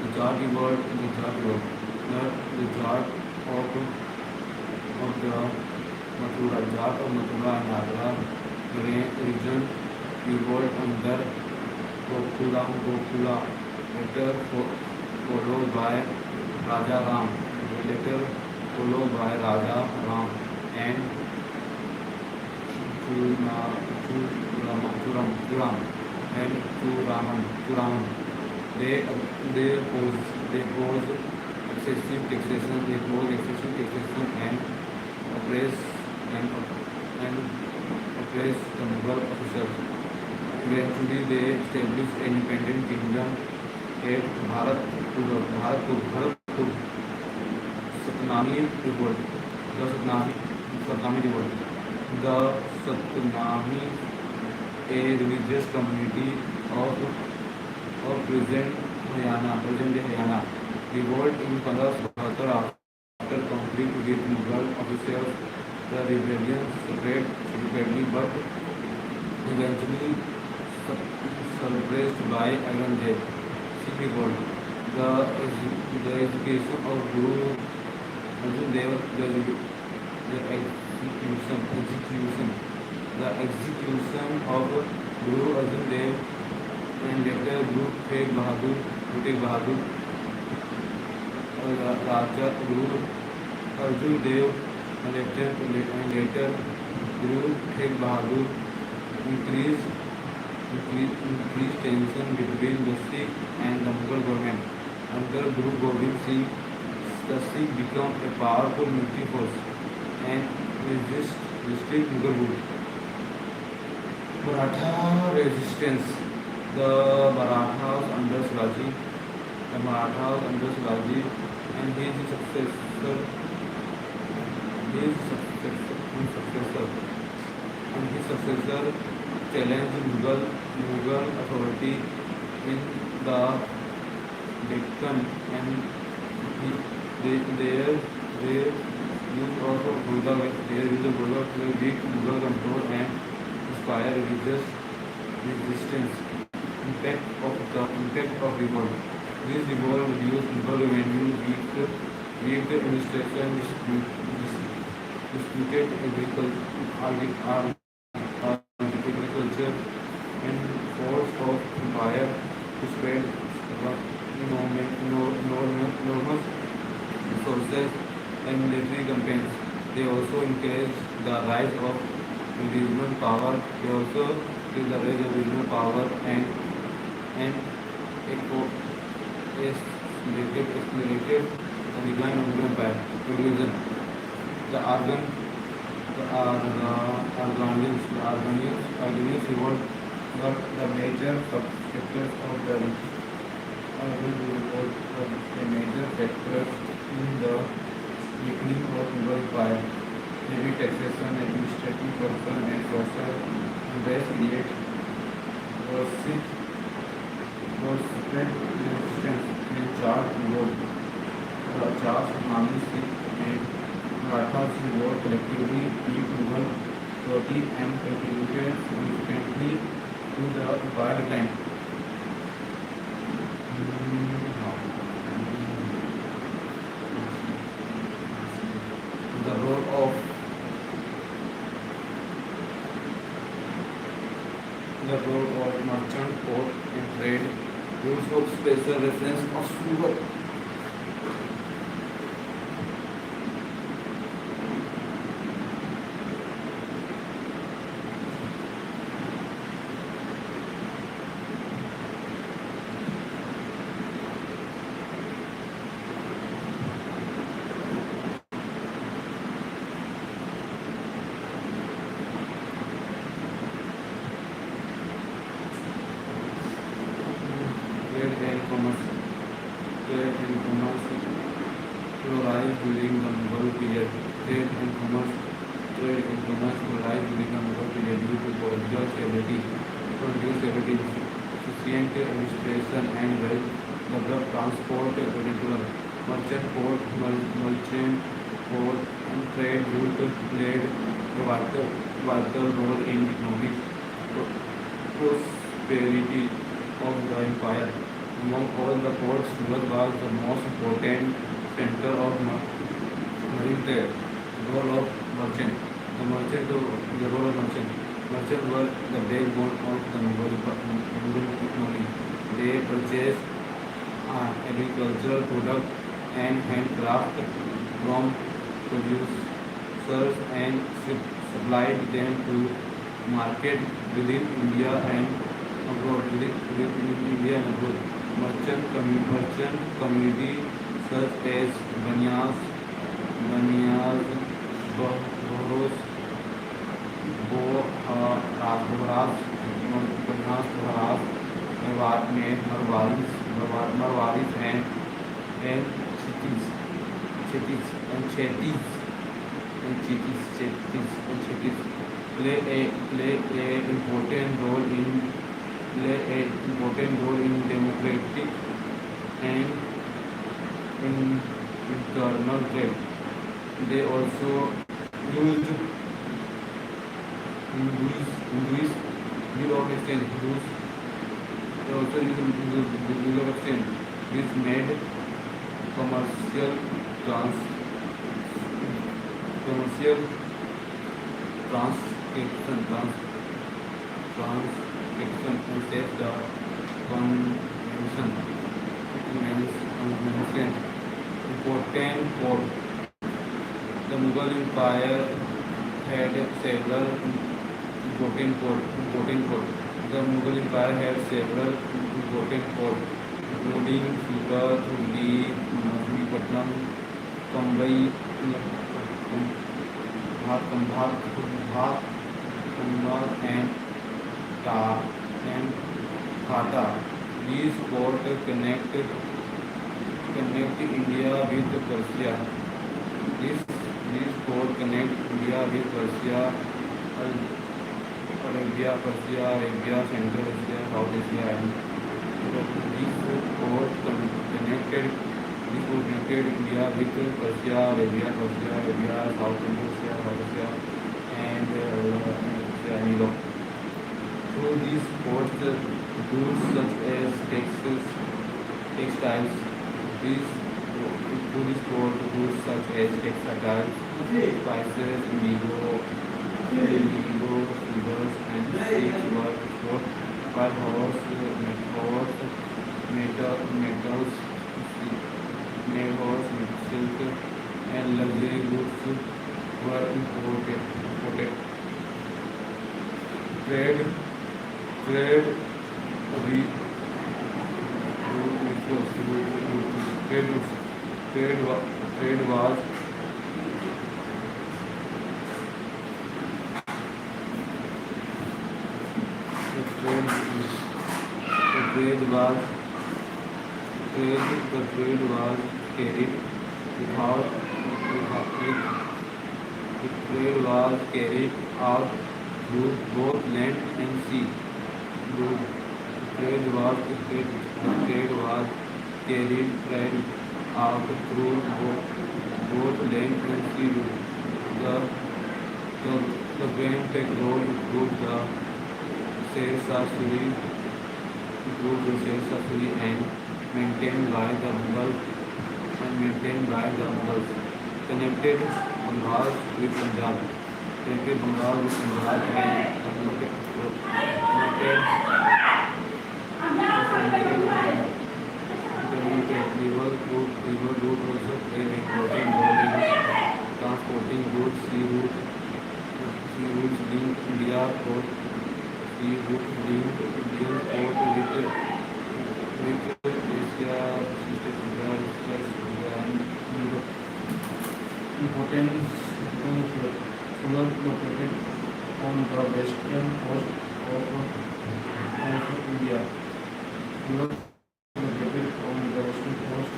The Jat of the Jat of Mathura and Agra region revolt under Gokula, later followed by Raja Ram, and Churam and Churaman. They opposed excessive taxation and oppressed the Mughal officers. Eventually, they established an independent kingdom at Bharatpur. Satnami revolt. The Satnami revolt. The Satnami, a religious community of present day Haryana, revolt in 1572 after conflict with Mughal officers. The rebellion spread rapidly but eventually suppressed by Aurangzeb. Sikh revolt. The education of Guru Arjan Dev, the execution of Guru Arjan Dev and later Guru Tegh Bahadur, Raja Guru Arjan Dev and later Guru Tegh Bahadur increased tension between the Sikh and the Mughal government. Under Guru Gobind Singh, the Sikh became a powerful military force and resisted Mughal rule. Maratha resistance. The Marathas under Shivaji and his successor challenged Mughal authority in the Deccan, and their use of Gurga to beat Mughal control and inspire religious resistance. Impact of revolt. This revolt reduced Mughal revenue, weak administration, disputed agriculture, and force of empire to spread enormous resources and military campaigns. They also encouraged the rise of regional power. And accelerated the decline of Mughal Empire. Conclusion: the Arganians revolt were the major factors in the weakening of Mughal Empire. Heavy taxation, administrative corruption, and social unrest created spread resistance and charged revolt. The Charles Mami Sikh and Marathas revolt collectively beat Mughal authority and contributed significantly to the empire decline. The role of merchant port and trade. Use of special reference of Surat. flourished during the Mughal period. Trade and commerce Trade and commerce flourished during the Mughal period due to political stability, efficient administration, and well-developed transport curriculum. Merchant port, and trade route played a vital role in economic prosperity of the empire. Among all the ports, Surat was the most important center of marine trade. Role of merchant. The role of merchant. Merchants were the backbone of the Mughal economy. They purchased agricultural products and handcraft from producers and supplied them to market within India and abroad. Merchant community such as Banias, Bohros, Bohras, Marwaris, and Chetis play a important role in democratic and in internal trade. They also used Hindus bill of exchange. They also used bill of exchange, which made commercial commercial transaction and set the convention. Important port. The Mughal Empire had several important ports. The Mughal Empire had several important ports, including Surat, Hooghly, Mehdiwapatnam, Kambai, Kandahar, and Dhaka. These ports connect India with Persia. These ports connect India with Persia, Arabia, Central Asia, South Asia, and Europe. These ports connected India with Persia, Arabia, South Asia, and Europe. Through these ports, goods such as textiles, spices, indigo, silvers, and seeds were brought by horse, metals, silk, and luxury goods were imported. Trade Trade re- trade was the trade was carried without the trade was carried out through both land and sea. The trade was carried out through both land and sea route. The grand trade road improved the sales of Suri and maintained by the Mughals. Connected Bengal with Punjab. And river route also played an important role in transporting goods. Sea routes linked Indian port with Asia, and Europe. Important Surat located on the western coast of India. Surat located on the western coast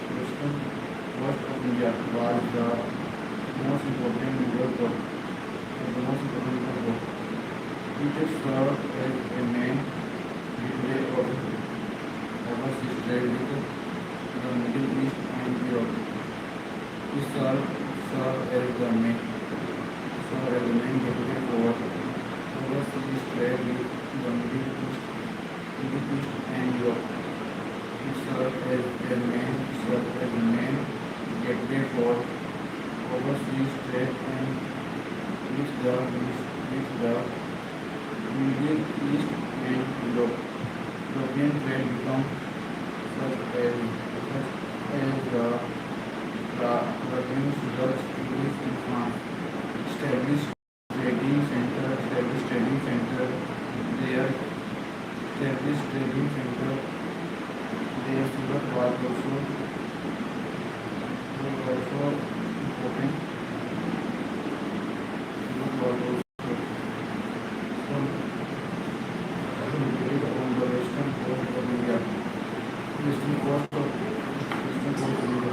of India. India was the most important world cup. The most important world cup. It served as a main gateway of overseas trade with the Middle East and Europe. It served as the main gateway for overseas trade with the Middle East and Europe. It served as the main gateway for overseas trade and with the Middle East and Europe. European trade become such as the Russians, Dutch, English, and France established trading center there. Established trading center there. Surat was also important. Surat was also located on the western coast of India. Western coast of India.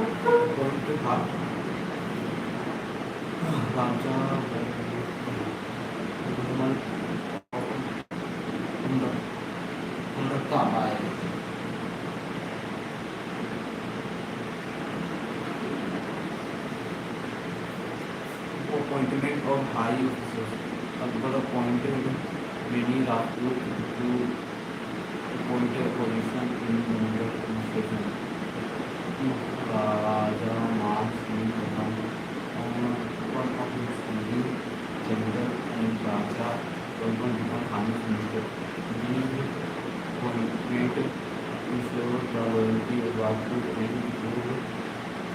According to Raja Rahman Kabai. Appointment of high officers. Akbar appointed many Rajput to appointed position in Mughal administration. Raja Man Singh Khan, one of his leading general and Raja Balban became finance minister. These appointment ensured the loyalty of Rajput and improved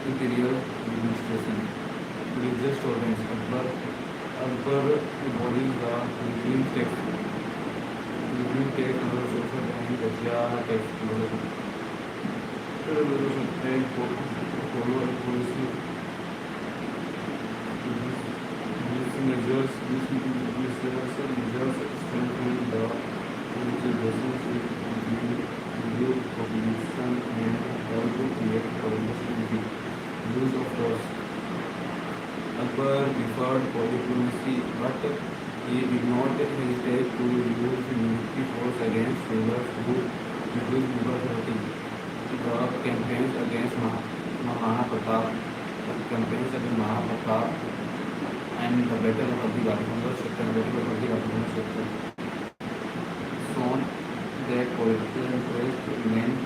imperial administration. Religious tolerance. Akbar abolished the Pilgrim tax under social and Jizya tax revolution and follow a policy. These measures strengthen the relations between the population and help to create stability. Use of force. Akbar preferred diplomacy, but he did not hesitate to use military force against rulers who refused Mughal authority. The campaigns against Mahana Pratap, and the Battle of Fatehghat shown that political interest remains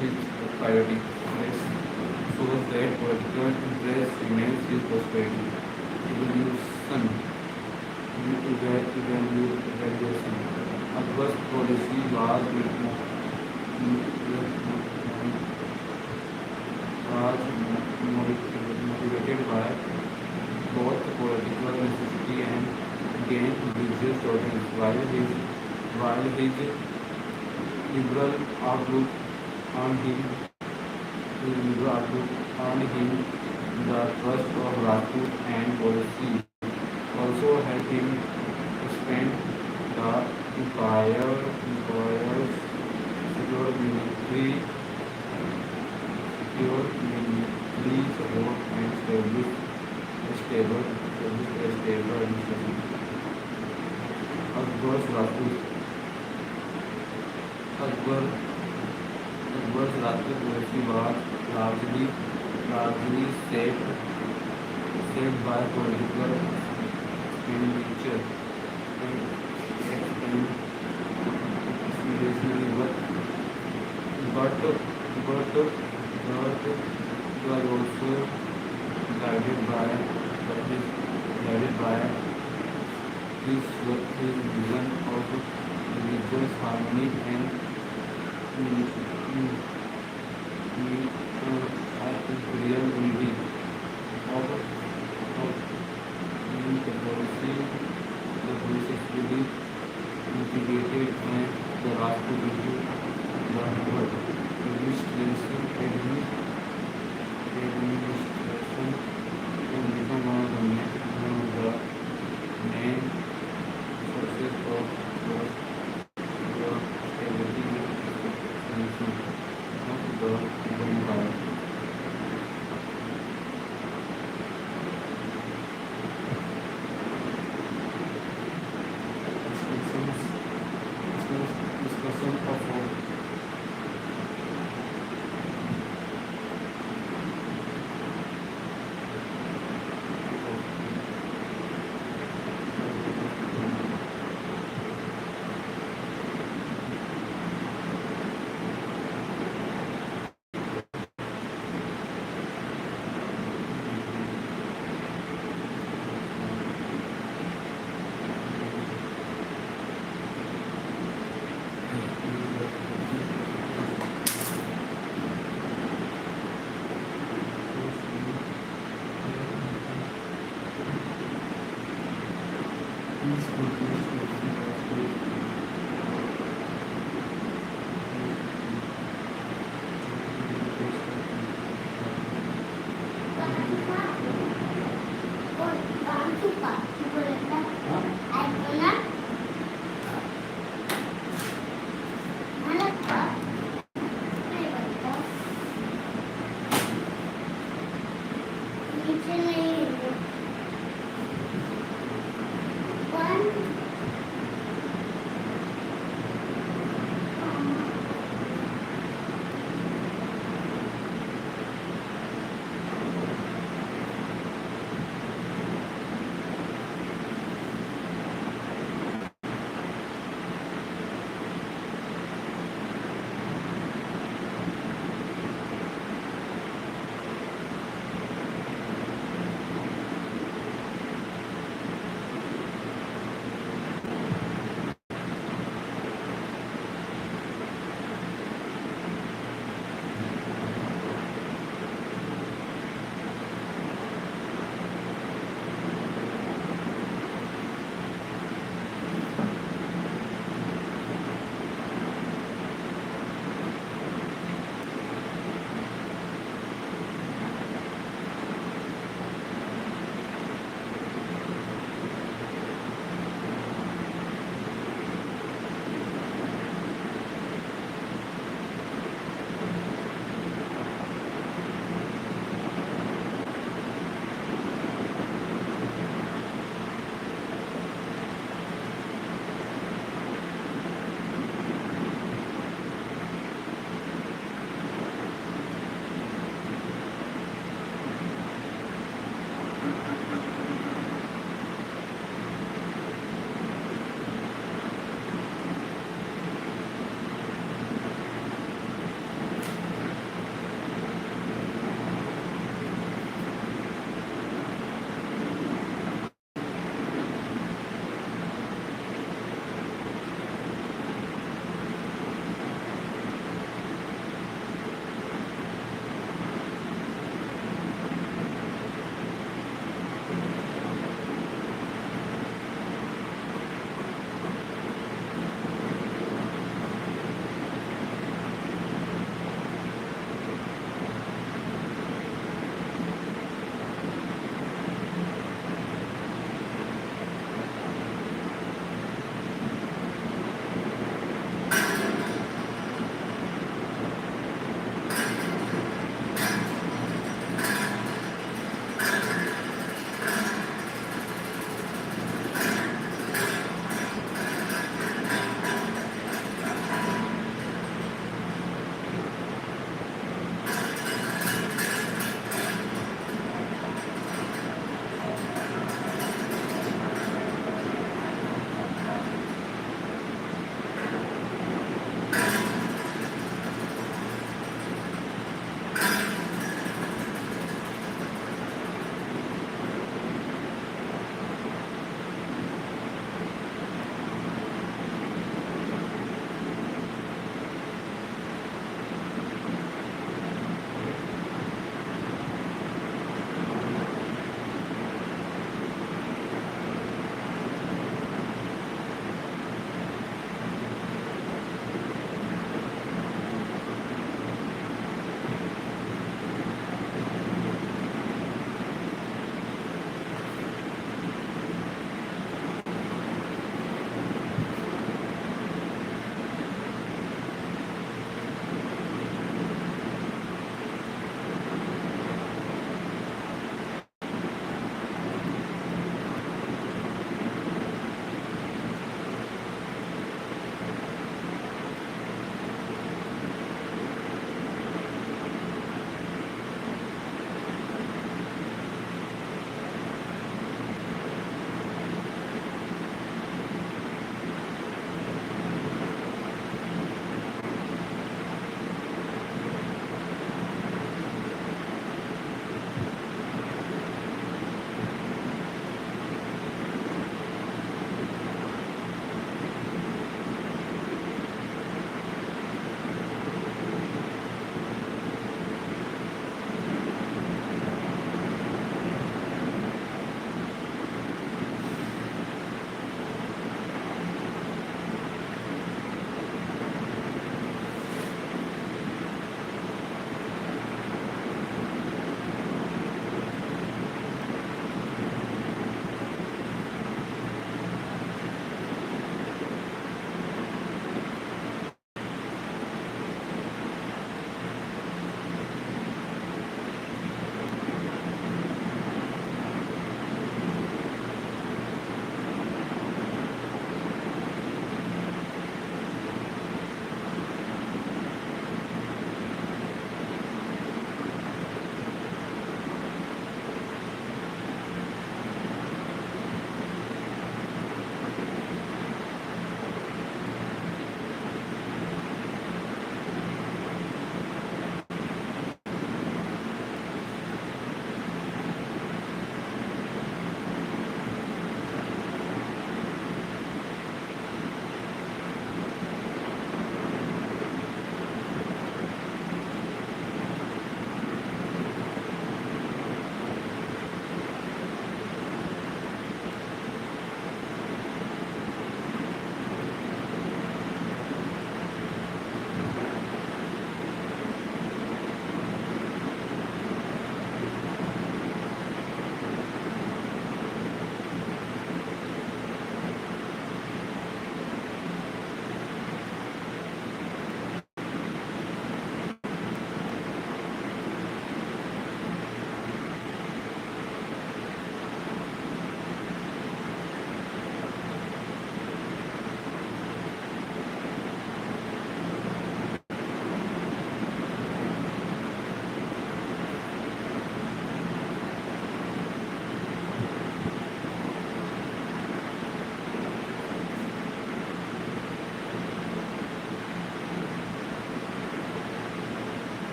his priority. Shows that political interest remains his prosperity. Evaluation. Akbar's policy was motivated by both political necessity and gain religious tolerance, while his liberal outlook on him the trust of Rajput and policy also helped him expand the empire's secure military support and establish a stable administration. Akbar's Rajput. Akbar's Rajput policy was largely shaped by political expenditure and expeditionary work, but was also guided by his vision of religious harmony and imperial unity of the policy successfully integrated and the Rajput into the Mughal administration and become one of the main sources of the stability and expansion of the empire. Discussion of Ôi, bán chụp à?